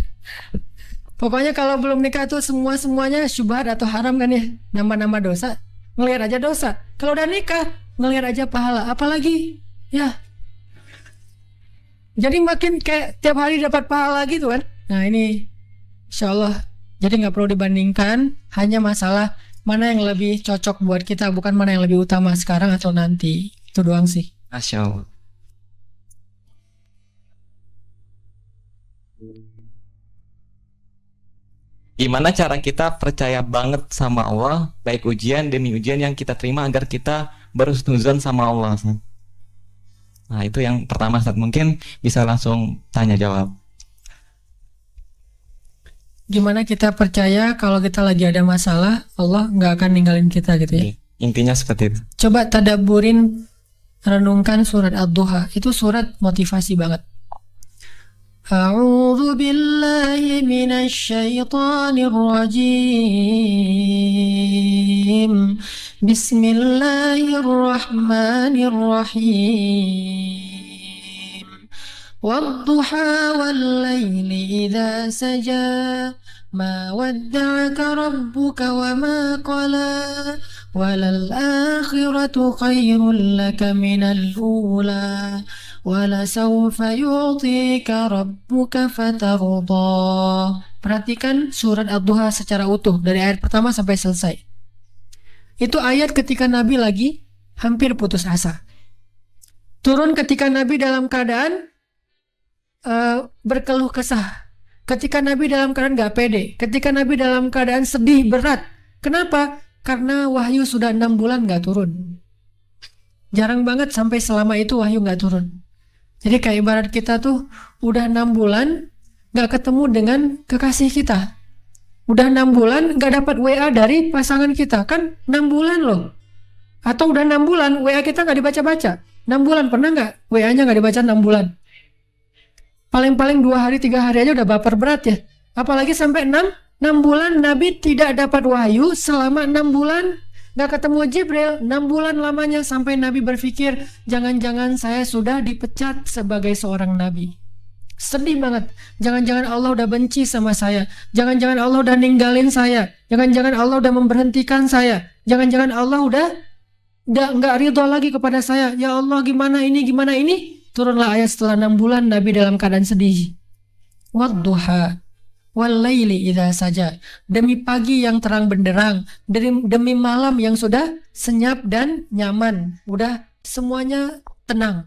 [SPEAKER 1] Pokoknya kalau belum nikah tuh semuanya syubhat atau haram kan ya. Nama-nama dosa. Ngelihat aja dosa. Kalau udah nikah, ngelihat aja pahala. Apalagi ya. Jadi makin kayak tiap hari dapat pahala gitu kan. Nah ini insya Allah. Jadi nggak perlu dibandingkan, hanya masalah mana yang lebih cocok buat kita, bukan mana yang lebih utama sekarang atau nanti. Itu doang sih.
[SPEAKER 2] Masya Allah. Gimana cara kita percaya banget sama Allah, baik ujian demi ujian yang kita terima agar kita berhusnuzon sama Allah, Ustaz. Nah, itu yang pertama, Ustaz. Mungkin bisa langsung tanya jawab.
[SPEAKER 1] Gimana kita percaya kalau kita lagi ada masalah, Allah nggak akan ninggalin kita gitu ya?
[SPEAKER 2] Intinya seperti itu.
[SPEAKER 1] Coba tadaburin, renungkan surat Ad-Duha. Itu surat motivasi banget. A'udzu billahi minasy syaithanir rajim. Bismillahirrahmanirrahim. Wadduha wal-laili idza saja. Ma wadda'aka rabbuka wa ma qala. Walal akhiratu khairul laka minal ula. Walasawfa yu'tika rabbuka fatarda. Perhatikan surat Ad-Duha secara utuh dari ayat pertama sampai selesai. Itu ayat ketika Nabi lagi hampir putus asa. Turun ketika Nabi dalam keadaan berkeluh kesah. Ketika Nabi dalam keadaan gak pede. Ketika Nabi dalam keadaan sedih berat. Kenapa? Karena wahyu sudah 6 bulan gak turun. Jarang banget sampai selama itu wahyu gak turun. Jadi kayak ibarat kita tuh udah 6 bulan gak ketemu dengan kekasih kita. Udah 6 bulan gak dapat WA dari pasangan kita. Kan 6 bulan loh. Atau udah 6 bulan WA kita gak dibaca-baca. 6 bulan pernah gak WA-nya gak dibaca 6 bulan? Paling-paling 2 hari 3 hari aja udah baper berat ya. Apalagi sampai 6 bulan Nabi tidak dapat wahyu selama 6 bulan. Gak ketemu Jibril 6 bulan lamanya, sampai Nabi berpikir jangan-jangan saya sudah dipecat sebagai seorang Nabi. Sedih banget. Jangan-jangan Allah udah benci sama saya. Jangan-jangan Allah udah ninggalin saya. Jangan-jangan Allah udah memberhentikan saya. Jangan-jangan Allah udah gak ridho lagi kepada saya. Ya Allah gimana ini, gimana ini. Turunlah ayat setelah 6 bulan Nabi dalam keadaan sedih. Wadduha wal-laili idza saja. Demi pagi yang terang benderang, demi malam yang sudah senyap dan nyaman, udah semuanya tenang.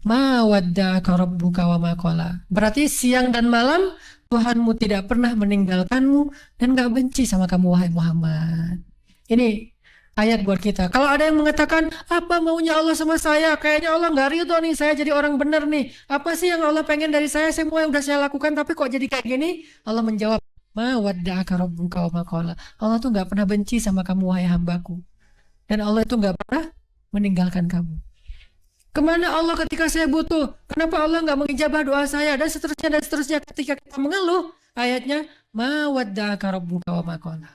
[SPEAKER 1] Ma wadda'aka rabbuka wa ma qala. Berarti siang dan malam Tuhanmu tidak pernah meninggalkanmu dan gak benci sama kamu wahai Muhammad. Ini ayat buat kita. Kalau ada yang mengatakan, apa maunya Allah sama saya? Kayaknya Allah gak ridho nih, saya jadi orang benar nih. Apa sih yang Allah pengen dari saya? Semua yang udah saya lakukan, tapi kok jadi kayak gini? Allah menjawab, ma wadda'aka rabbuka wa ma qala. Allah tuh gak pernah benci sama kamu wahai hambaku. Dan Allah itu gak pernah meninggalkan kamu. Kemana Allah ketika saya butuh? Kenapa Allah gak mengijabah doa saya? Dan seterusnya ketika kita mengeluh. Ayatnya, ma wadda'aka rabbuka wa ma qala.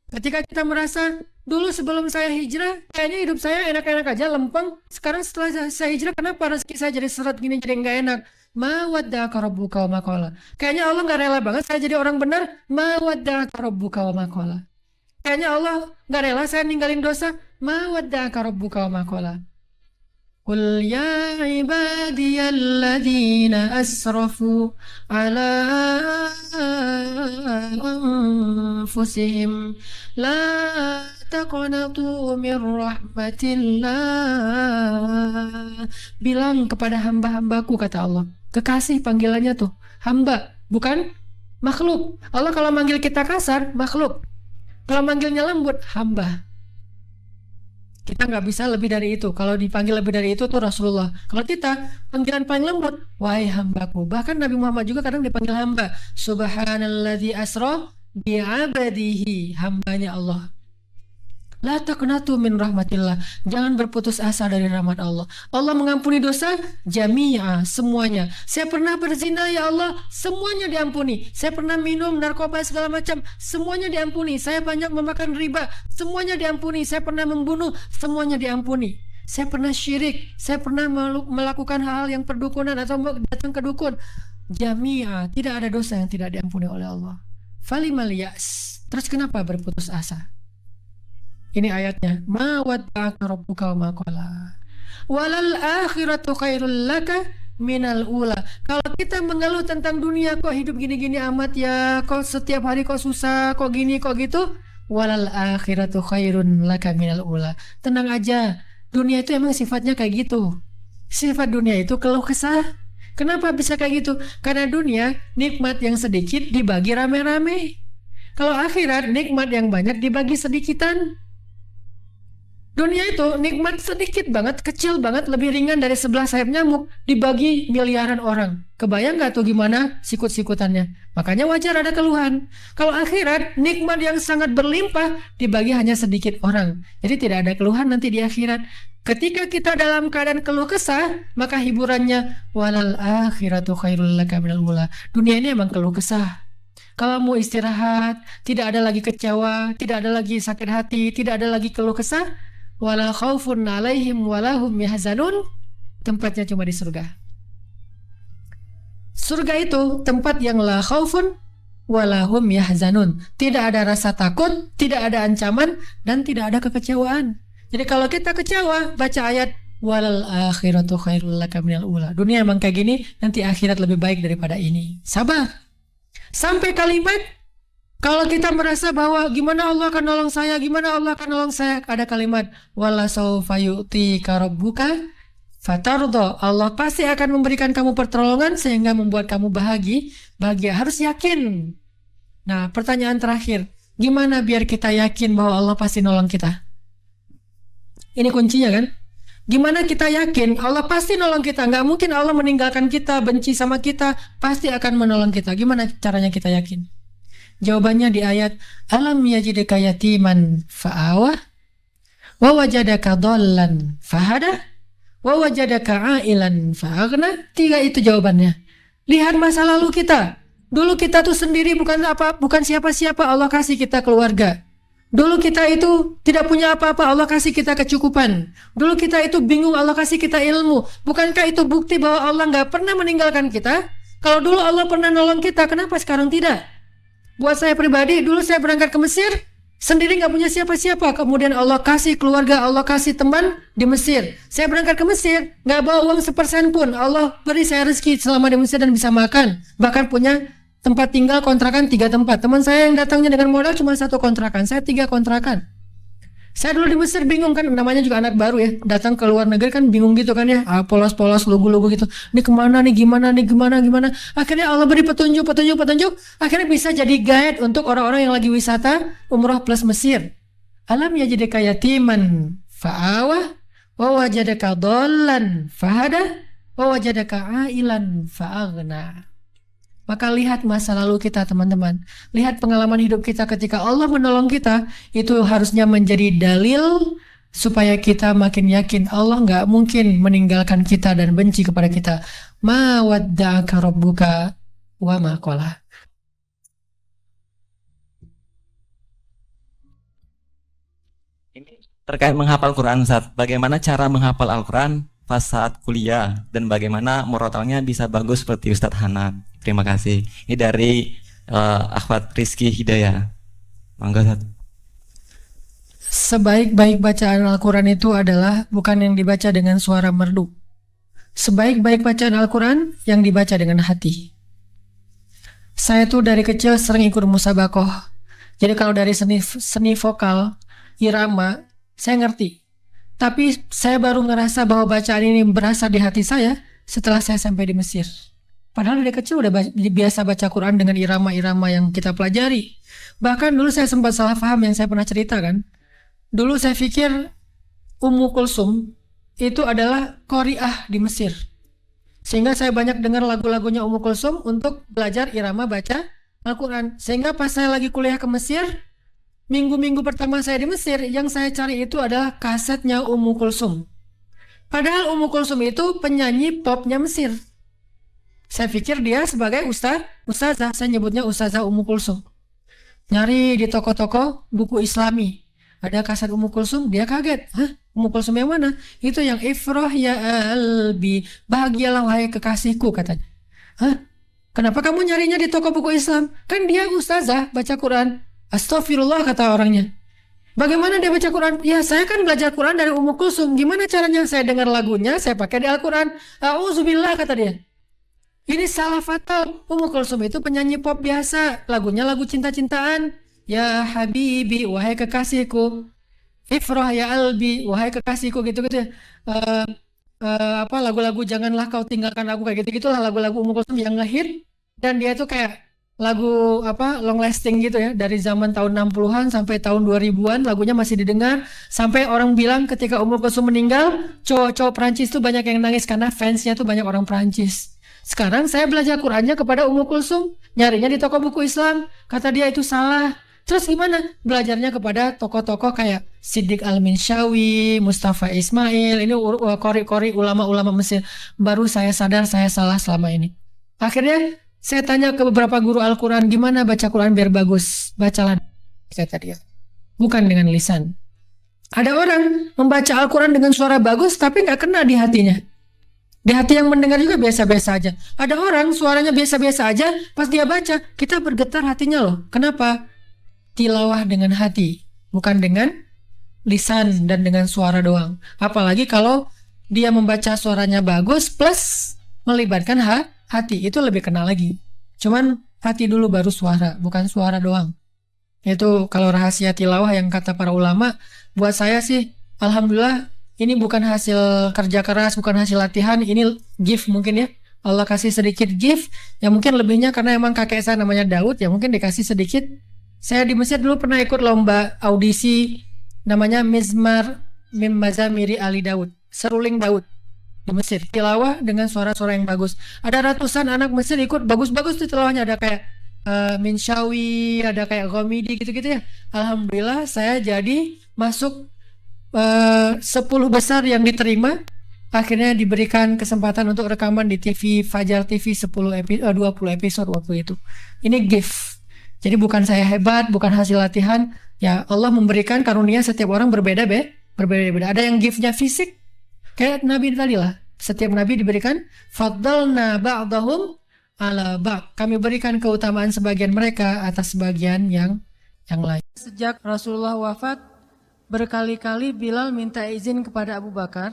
[SPEAKER 1] Ketika kita merasa dulu sebelum saya hijrah kayaknya hidup saya enak-enak aja, lempeng. Sekarang setelah saya hijrah kenapa rezeki saya jadi seret gini, jadi nggak enak? Ma wadda'aka rabbuka wa ma qala. Kayaknya Allah nggak rela banget saya jadi orang benar. Ma wadda'aka rabbuka wa ma qala. Kayaknya Allah nggak rela saya ninggalin dosa. Ma wadda'aka rabbuka wa ma qala. Qul ya ibadiyalladzina asrafu ala anfusihim la taqnatu min rahmatillah. Bilang kepada hamba-hambaku, kata Allah. Kekasih panggilannya tuh hamba, bukan makhluk. Allah kalau manggil kita kasar, makhluk. Kalau manggilnya lembut, hamba. Kita nggak bisa lebih dari itu. Kalau dipanggil lebih dari itu tuh Rasulullah. Kalau kita panggilan paling lembut, wahai hambaku. Bahkan Nabi Muhammad juga kadang dipanggil hamba. Subhanalladzi asra bi'abadihi, hambanya Allah. La taqnatu min rahmatillah. Jangan berputus asa dari rahmat Allah. Allah mengampuni dosa jami'a, semuanya. Saya pernah berzina ya Allah, semuanya diampuni. Saya pernah minum narkoba segala macam, semuanya diampuni. Saya banyak memakan riba, semuanya diampuni. Saya pernah membunuh, semuanya diampuni. Saya pernah syirik, saya pernah melakukan hal-hal yang perdukunan atau datang ke dukun. Jami'a, tidak ada dosa yang tidak diampuni oleh Allah. Falimal yas. Terus kenapa berputus asa? Ini ayatnya, ma wadda'aka rabbuka wa ma qala. Walal akhiratu khairul laka minal ula. Kalau kita mengeluh tentang dunia, kok hidup gini-gini amat ya, kok setiap hari kok susah, kok gini, kok gitu. Walal akhiratu khairun laka minal ula. Tenang aja, dunia itu emang sifatnya kayak gitu. Sifat dunia itu keluh kesah. Kenapa bisa kayak gitu? Karena dunia nikmat yang sedikit dibagi rame-rame. Kalau akhirat nikmat yang banyak dibagi sedikitan. Dunia itu nikmat sedikit banget, kecil banget, lebih ringan dari sebelah sayap nyamuk dibagi miliaran orang. Kebayang nggak tuh gimana sikut-sikutannya? Makanya wajar ada keluhan. Kalau akhirat, nikmat yang sangat berlimpah dibagi hanya sedikit orang. Jadi tidak ada keluhan nanti di akhirat. Ketika kita dalam keadaan keluh kesah, maka hiburannya walal akhiratu khairul laka minal ula. Dunia ini emang keluh kesah. Kalau mau istirahat, tidak ada lagi kecewa, tidak ada lagi sakit hati, tidak ada lagi keluh kesah, wala khaufun alaihim walahum yahzanun, tempatnya cuma di surga. Surga itu tempat yang la khaufun walahum yahzanun. Tidak ada rasa takut, tidak ada ancaman, dan tidak ada kekecewaan. Jadi kalau kita kecewa, baca ayat walal akhiratu khairul laka minal ula. Dunia emang kayak gini, nanti akhirat lebih baik daripada ini. Sabar. Sampai kalimat, kalau kita merasa bahwa gimana Allah akan nolong saya, gimana Allah akan nolong saya, ada kalimat wala sawfa yu'tika rabbuka fatardo. Allah pasti akan memberikan kamu pertolongan sehingga membuat kamu bahagia. Harus yakin. Nah, pertanyaan terakhir, gimana biar kita yakin bahwa Allah pasti nolong kita? Ini kuncinya kan? Gimana kita yakin Allah pasti nolong kita? Nggak mungkin Allah meninggalkan kita, benci sama kita, pasti akan menolong kita. Gimana caranya kita yakin? Jawabannya di ayat alam yajidka yatiman fa'awah wa wajadaka dhallan fahada wa wajadaka ailan fa'aghna. 3 itu jawabannya. Lihat masa lalu kita. Dulu kita tuh sendiri, bukan siapa-siapa, Allah kasih kita keluarga. Dulu kita itu tidak punya apa-apa, Allah kasih kita kecukupan. Dulu kita itu bingung, Allah kasih kita ilmu. Bukankah itu bukti bahwa Allah nggak pernah meninggalkan kita? Kalau dulu Allah pernah nolong kita, kenapa sekarang tidak? Buat saya pribadi, dulu saya berangkat ke Mesir, sendiri nggak punya siapa-siapa. Kemudian Allah kasih keluarga, Allah kasih teman di Mesir. Saya berangkat ke Mesir, nggak bawa uang sepersen pun. Allah beri saya rezeki selama di Mesir dan bisa makan. Bahkan punya tempat tinggal kontrakan 3 tempat. Teman saya yang datangnya dengan modal cuma 1 kontrakan, saya 3 kontrakan. Saya dulu di Mesir bingung kan, namanya juga anak baru ya, datang ke luar negeri kan bingung gitu kan ya, polos-polos, lugu-lugu gitu. Ini kemana nih, gimana. Akhirnya Allah beri petunjuk. Akhirnya bisa jadi guide untuk orang-orang yang lagi wisata umroh plus Mesir. Alam yajidka yatiman fa'awah wa wajadaka dhallan fahada wa wajadaka ailan fa'aghna. Maka lihat masa lalu kita teman-teman. Lihat pengalaman hidup kita ketika Allah menolong kita. Itu harusnya menjadi dalil supaya kita makin yakin Allah nggak mungkin meninggalkan kita dan benci kepada kita. Ma wadda'aka rabbuka wa ma qala.
[SPEAKER 2] Ini terkait menghafal Quran, Ustaz. Bagaimana cara menghafal Al-Quran pas saat kuliah dan bagaimana murotalnya bisa bagus seperti Ustadz Hanan. Terima kasih. Ini dari Akhwat Rizky Hidayah. Mangga, Ustaz.
[SPEAKER 1] Sebaik-baik bacaan Al-Quran itu adalah bukan yang dibaca dengan suara merdu. Sebaik-baik bacaan Al-Quran yang dibaca dengan hati. Saya tuh dari kecil sering ikut musabakoh. Jadi kalau dari seni vokal, irama, saya ngerti. Tapi saya baru ngerasa bahwa bacaan ini berasal di hati saya setelah saya sampai di Mesir. Padahal dari kecil udah biasa baca Quran dengan irama-irama yang kita pelajari. Bahkan dulu saya sempat salah paham yang saya pernah cerita kan. Dulu saya pikir Ummu Kulsum itu adalah qari'ah di Mesir. Sehingga saya banyak dengar lagu-lagunya Ummu Kulsum untuk belajar irama baca Al-Quran. Sehingga pas saya lagi kuliah ke Mesir, minggu-minggu pertama saya di Mesir, yang saya cari itu adalah kasetnya Ummu Kulsum. Padahal Ummu Kulsum itu penyanyi popnya Mesir. Saya pikir dia sebagai ustazah, saya nyebutnya ustazah Ummu Kulsum. Nyari di toko-toko buku Islami, ada kaset Ummu Kulsum, dia kaget. Hah? Ummu Kulsum yang mana? Itu yang Ifrah ya albi, bahagialah wahai kekasihku, katanya. Hah? Kenapa kamu nyarinya di toko buku Islam? Kan dia ustazah baca Quran. Astagfirullah, kata orangnya. Bagaimana dia baca Quran? Ya saya kan belajar Quran dari Ummu Kulsum. Gimana caranya? Saya dengar lagunya, saya pakai di Al-Quran. A'udzubillah, kata dia. Ini salah fatal. Ummu Kulsum itu penyanyi pop biasa. Lagunya lagu cinta-cintaan. Ya habibi, wahai kekasihku. Ifrah ya albi, wahai kekasihku, gitu-gitu. Lagu-lagu janganlah kau tinggalkan aku, kayak gitu-gitulah lagu-lagu Ummu Kulsum yang ngehit. Dan dia itu kayak lagu apa long lasting gitu ya, dari zaman tahun 60-an sampai tahun 2000-an lagunya masih didengar, sampai orang bilang ketika Ummul Kulsum meninggal, cowok-cowok Prancis tuh banyak yang nangis karena fansnya tuh banyak orang Prancis. Sekarang saya belajar Qurannya kepada Ummul Kulsum, nyarinya di toko buku Islam, kata dia itu salah. Terus gimana? Belajarnya kepada tokoh-tokoh kayak Siddiq Al-Minshawi, Mustafa Ismail, ini kori-kori ulama-ulama Mesir. Baru saya sadar saya salah selama ini. Akhirnya saya tanya ke beberapa guru Al-Quran, gimana baca Quran biar bagus? Bacalah, kata dia. Bukan dengan lisan. Ada orang membaca Al-Quran dengan suara bagus, tapi nggak kena di hatinya. Di hati yang mendengar juga biasa-biasa aja. Ada orang suaranya biasa-biasa aja, pas dia baca, kita bergetar hatinya loh. Kenapa? Tilawah dengan hati, bukan dengan lisan dan dengan suara doang. Apalagi kalau dia membaca suaranya bagus, plus melibatkan hati, itu lebih kena lagi. Cuman hati dulu baru suara, bukan suara doang. Itu kalau rahasia tilawah yang kata para ulama. Buat saya sih, alhamdulillah ini bukan hasil kerja keras, bukan hasil latihan, ini gift mungkin ya. Allah kasih sedikit gift, yang mungkin lebihnya karena emang kakek saya namanya Daud, ya mungkin dikasih sedikit. Saya di Mesir dulu pernah ikut lomba audisi namanya Mizmar Mim Mazamiri Ali Daud, seruling Daud di Mesir, tilawah dengan suara-suara yang bagus. Ada ratusan anak Mesir ikut, bagus-bagus tuh tilawahnya, ada kayak Minshawi, ada kayak Ghamidi gitu-gitu ya. Alhamdulillah saya jadi masuk 10 besar yang diterima. Akhirnya diberikan kesempatan untuk rekaman di TV Fajar TV 20 episode waktu itu. Ini gift. Jadi bukan saya hebat, bukan hasil latihan. Ya Allah memberikan karunia, setiap orang berbeda-beda. Ada yang giftnya fisik, kayak Nabi tadi lah. Setiap Nabi diberikan faddalna ba'dahum ala ba'd. Kami berikan keutamaan sebagian mereka atas sebagian yang lain. Sejak Rasulullah wafat, berkali-kali Bilal minta izin kepada Abu Bakar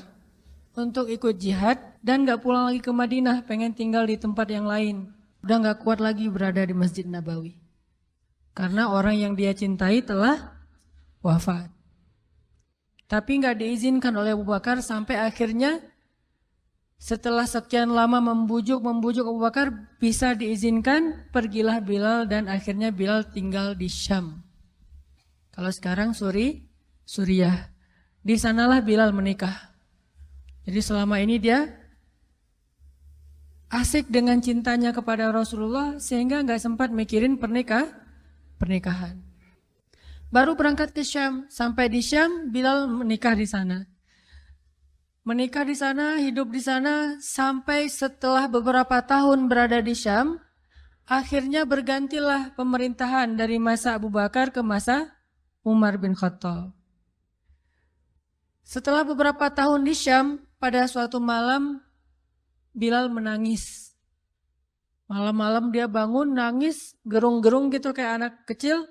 [SPEAKER 1] untuk ikut jihad dan gak pulang lagi ke Madinah, pengen tinggal di tempat yang lain. Udah gak kuat lagi berada di Masjid Nabawi. Karena orang yang dia cintai telah wafat. Tapi gak diizinkan oleh Abu Bakar sampai akhirnya setelah sekian lama membujuk Abu Bakar bisa diizinkan, pergilah Bilal dan akhirnya Bilal tinggal di Syam. Kalau sekarang Suriah. Di sanalah Bilal menikah. Jadi selama ini dia asik dengan cintanya kepada Rasulullah sehingga nggak sempat mikirin pernikahan. Baru berangkat ke Syam, sampai di Syam Bilal menikah di sana. Menikah di sana, hidup di sana sampai setelah beberapa tahun berada di Syam, akhirnya bergantilah pemerintahan dari masa Abu Bakar ke masa Umar bin Khattab. Setelah beberapa tahun di Syam, pada suatu malam Bilal menangis. Malam-malam dia bangun nangis, gerung-gerung gitu kayak anak kecil.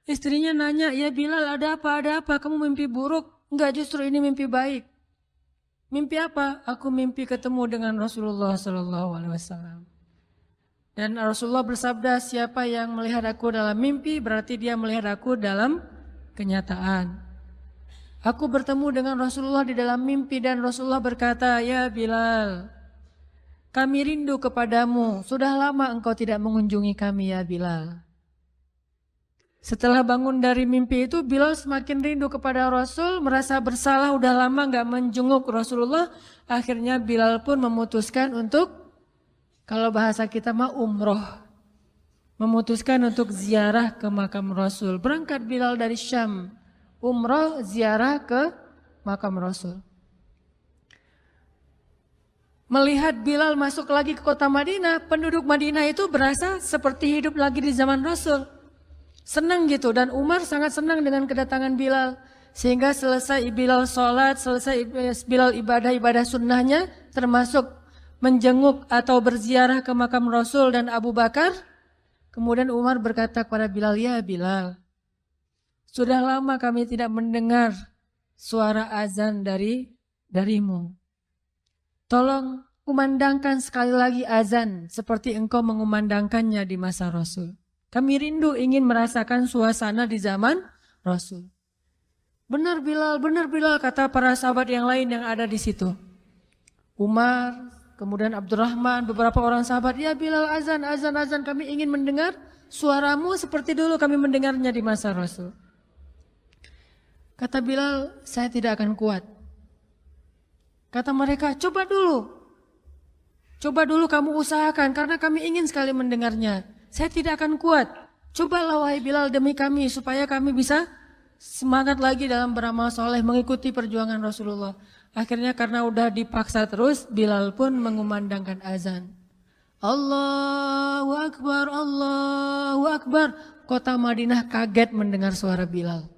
[SPEAKER 1] Istrinya nanya, "Ya Bilal, ada apa? Kamu mimpi buruk?" "Enggak, justru ini mimpi baik." "Mimpi apa?" "Aku mimpi ketemu dengan Rasulullah SAW." Dan Rasulullah bersabda, "Siapa yang melihat aku dalam mimpi, berarti dia melihat aku dalam kenyataan." Aku bertemu dengan Rasulullah di dalam mimpi dan Rasulullah berkata, "Ya Bilal, kami rindu kepadamu. Sudah lama engkau tidak mengunjungi kami ya Bilal." Setelah bangun dari mimpi itu, Bilal semakin rindu kepada Rasul, merasa bersalah udah lama gak menjenguk Rasulullah. Akhirnya Bilal pun memutuskan untuk, kalau bahasa kita mah umroh, memutuskan untuk ziarah ke makam Rasul. Berangkat Bilal dari Syam, umroh ziarah ke makam Rasul. Melihat Bilal masuk lagi ke kota Madinah, penduduk Madinah itu berasa seperti hidup lagi di zaman Rasul. Senang gitu, dan Umar sangat senang dengan kedatangan Bilal. Sehingga selesai Bilal sholat, selesai Bilal ibadah-ibadah sunnahnya, termasuk menjenguk atau berziarah ke makam Rasul dan Abu Bakar. Kemudian Umar berkata kepada Bilal, "Ya Bilal, sudah lama kami tidak mendengar suara azan darimu. Tolong kumandangkan sekali lagi azan seperti engkau mengumandangkannya di masa Rasul. Kami rindu ingin merasakan suasana di zaman Rasul." Benar Bilal, kata para sahabat yang lain yang ada di situ. Umar, kemudian Abdurrahman, beberapa orang sahabat, ya Bilal azan, azan, azan, kami ingin mendengar suaramu seperti dulu kami mendengarnya di masa Rasul. Kata Bilal, saya tidak akan kuat. Kata mereka, coba dulu kamu usahakan karena kami ingin sekali mendengarnya. Saya tidak akan kuat. Cobalah wahai Bilal demi kami supaya kami bisa semangat lagi dalam beramal soleh mengikuti perjuangan Rasulullah. Akhirnya karena udah dipaksa terus, Bilal pun mengumandangkan azan. Allahu Akbar, Allahu Akbar. Kota Madinah kaget mendengar suara Bilal.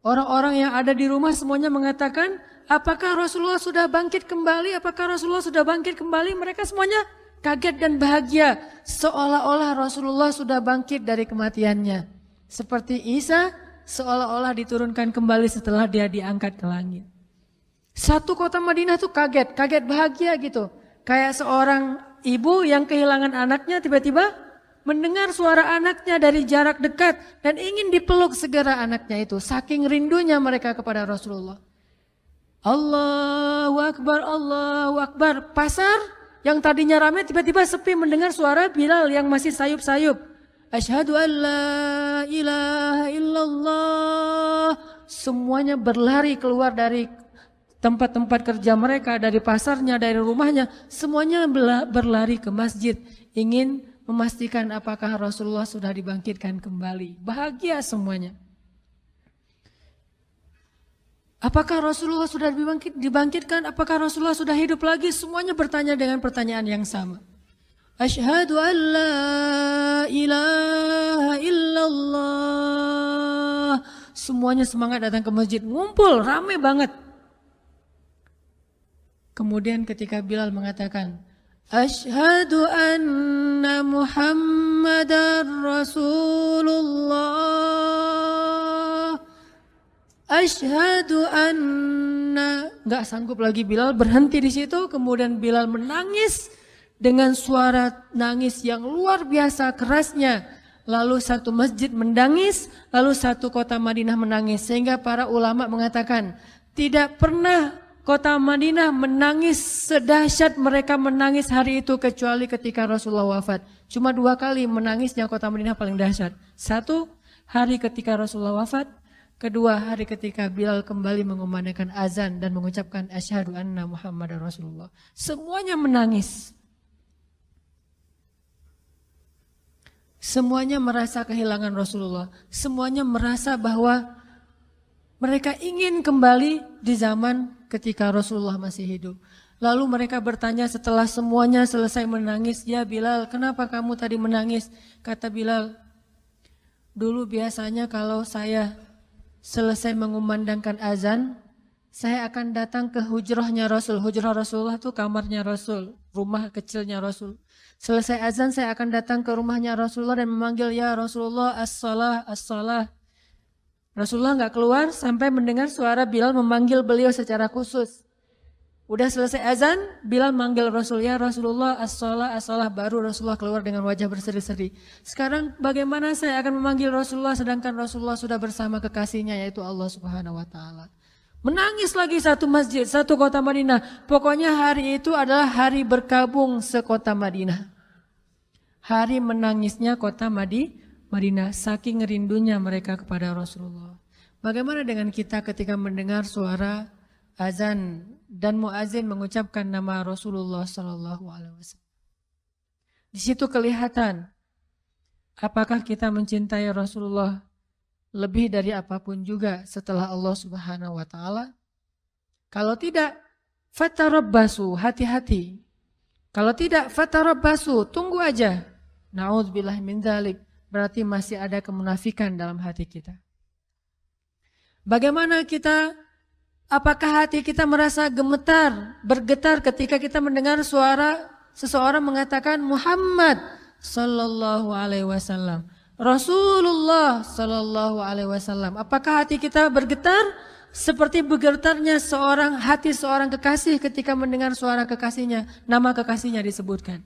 [SPEAKER 1] Orang-orang yang ada di rumah semuanya mengatakan, apakah Rasulullah sudah bangkit kembali? Apakah Rasulullah sudah bangkit kembali? Mereka semuanya kaget dan bahagia. Seolah-olah Rasulullah sudah bangkit dari kematiannya. Seperti Isa seolah-olah diturunkan kembali setelah dia diangkat ke langit. Satu kota Madinah tuh kaget bahagia gitu. Kayak seorang ibu yang kehilangan anaknya tiba-tiba mendengar suara anaknya dari jarak dekat dan ingin dipeluk segera anaknya itu. Saking rindunya mereka kepada Rasulullah. Allahu Akbar, Allahu Akbar. Pasar yang tadinya ramai tiba-tiba sepi mendengar suara Bilal yang masih sayup-sayup. Asyhadu an la ilaha illallah. Semuanya berlari keluar dari tempat-tempat kerja mereka, dari pasarnya, dari rumahnya. Semuanya berlari ke masjid. Ingin memastikan apakah Rasulullah sudah dibangkitkan kembali. Bahagia semuanya. Apakah Rasulullah sudah dibangkitkan? Apakah Rasulullah sudah hidup lagi? Semuanya bertanya dengan pertanyaan yang sama. Asyhadu an la ilaha illallah. Semuanya semangat datang ke masjid. Ngumpul, ramai banget. Kemudian ketika Bilal mengatakan, Asyhadu anna Muhammadar Rasulullah. Asyhadu anna. Gak sanggup lagi Bilal, berhenti di situ. Kemudian Bilal menangis dengan suara nangis yang luar biasa kerasnya. Lalu satu masjid menangis, lalu satu kota Madinah menangis. Sehingga para ulama mengatakan, tidak pernah kota Madinah menangis sedahsyat mereka menangis hari itu kecuali ketika Rasulullah wafat. Cuma 2 kali menangisnya kota Madinah paling dahsyat. 1 hari ketika Rasulullah wafat. 2 hari ketika Bilal kembali mengumandangkan azan dan mengucapkan asyhadu anna Muhammadar Rasulullah. Semuanya menangis. Semuanya merasa kehilangan Rasulullah. Semuanya merasa bahwa mereka ingin kembali di zaman ketika Rasulullah masih hidup. Lalu mereka bertanya setelah semuanya selesai menangis, ya Bilal, kenapa kamu tadi menangis? Kata Bilal, dulu biasanya kalau saya selesai mengumandangkan azan, saya akan datang ke hujrahnya Rasul. Hujrah Rasulullah itu kamarnya Rasul, rumah kecilnya Rasul. Selesai azan saya akan datang ke rumahnya Rasulullah dan memanggil, ya Rasulullah as-salah, as-salah. Rasulullah nggak keluar sampai mendengar suara Bilal memanggil beliau secara khusus. Udah selesai azan, Bilal manggil Rasul, ya Rasulullah as-salah, as-salah. Baru Rasulullah keluar dengan wajah berseri-seri. Sekarang bagaimana saya akan memanggil Rasulullah sedangkan Rasulullah sudah bersama kekasihnya yaitu Allah Subhanahu wa taala. Menangis lagi satu masjid, satu kota Madinah. Pokoknya hari itu adalah hari berkabung sekota Madinah. Hari menangisnya kota Madinah, saking rindunya mereka kepada Rasulullah. Bagaimana dengan kita ketika mendengar suara azan dan muazin mengucapkan nama Rasulullah Sallallahu Alaihi Wasallam? Di situ kelihatan apakah kita mencintai Rasulullah lebih dari apapun juga setelah Allah Subhanahu Wa Taala. Kalau tidak, fatarabbasu, hati-hati. Kalau tidak, fatarabbasu, tunggu aja. Na'udzubillah min dzalik. Berarti masih ada kemunafikan dalam hati kita. Bagaimana kita, apakah hati kita merasa gemetar, bergetar ketika kita mendengar suara seseorang mengatakan Muhammad sallallahu alaihi wasallam, Rasulullah sallallahu alaihi wasallam. Apakah hati kita bergetar seperti bergetarnya hati seorang kekasih ketika mendengar suara kekasihnya, nama kekasihnya disebutkan?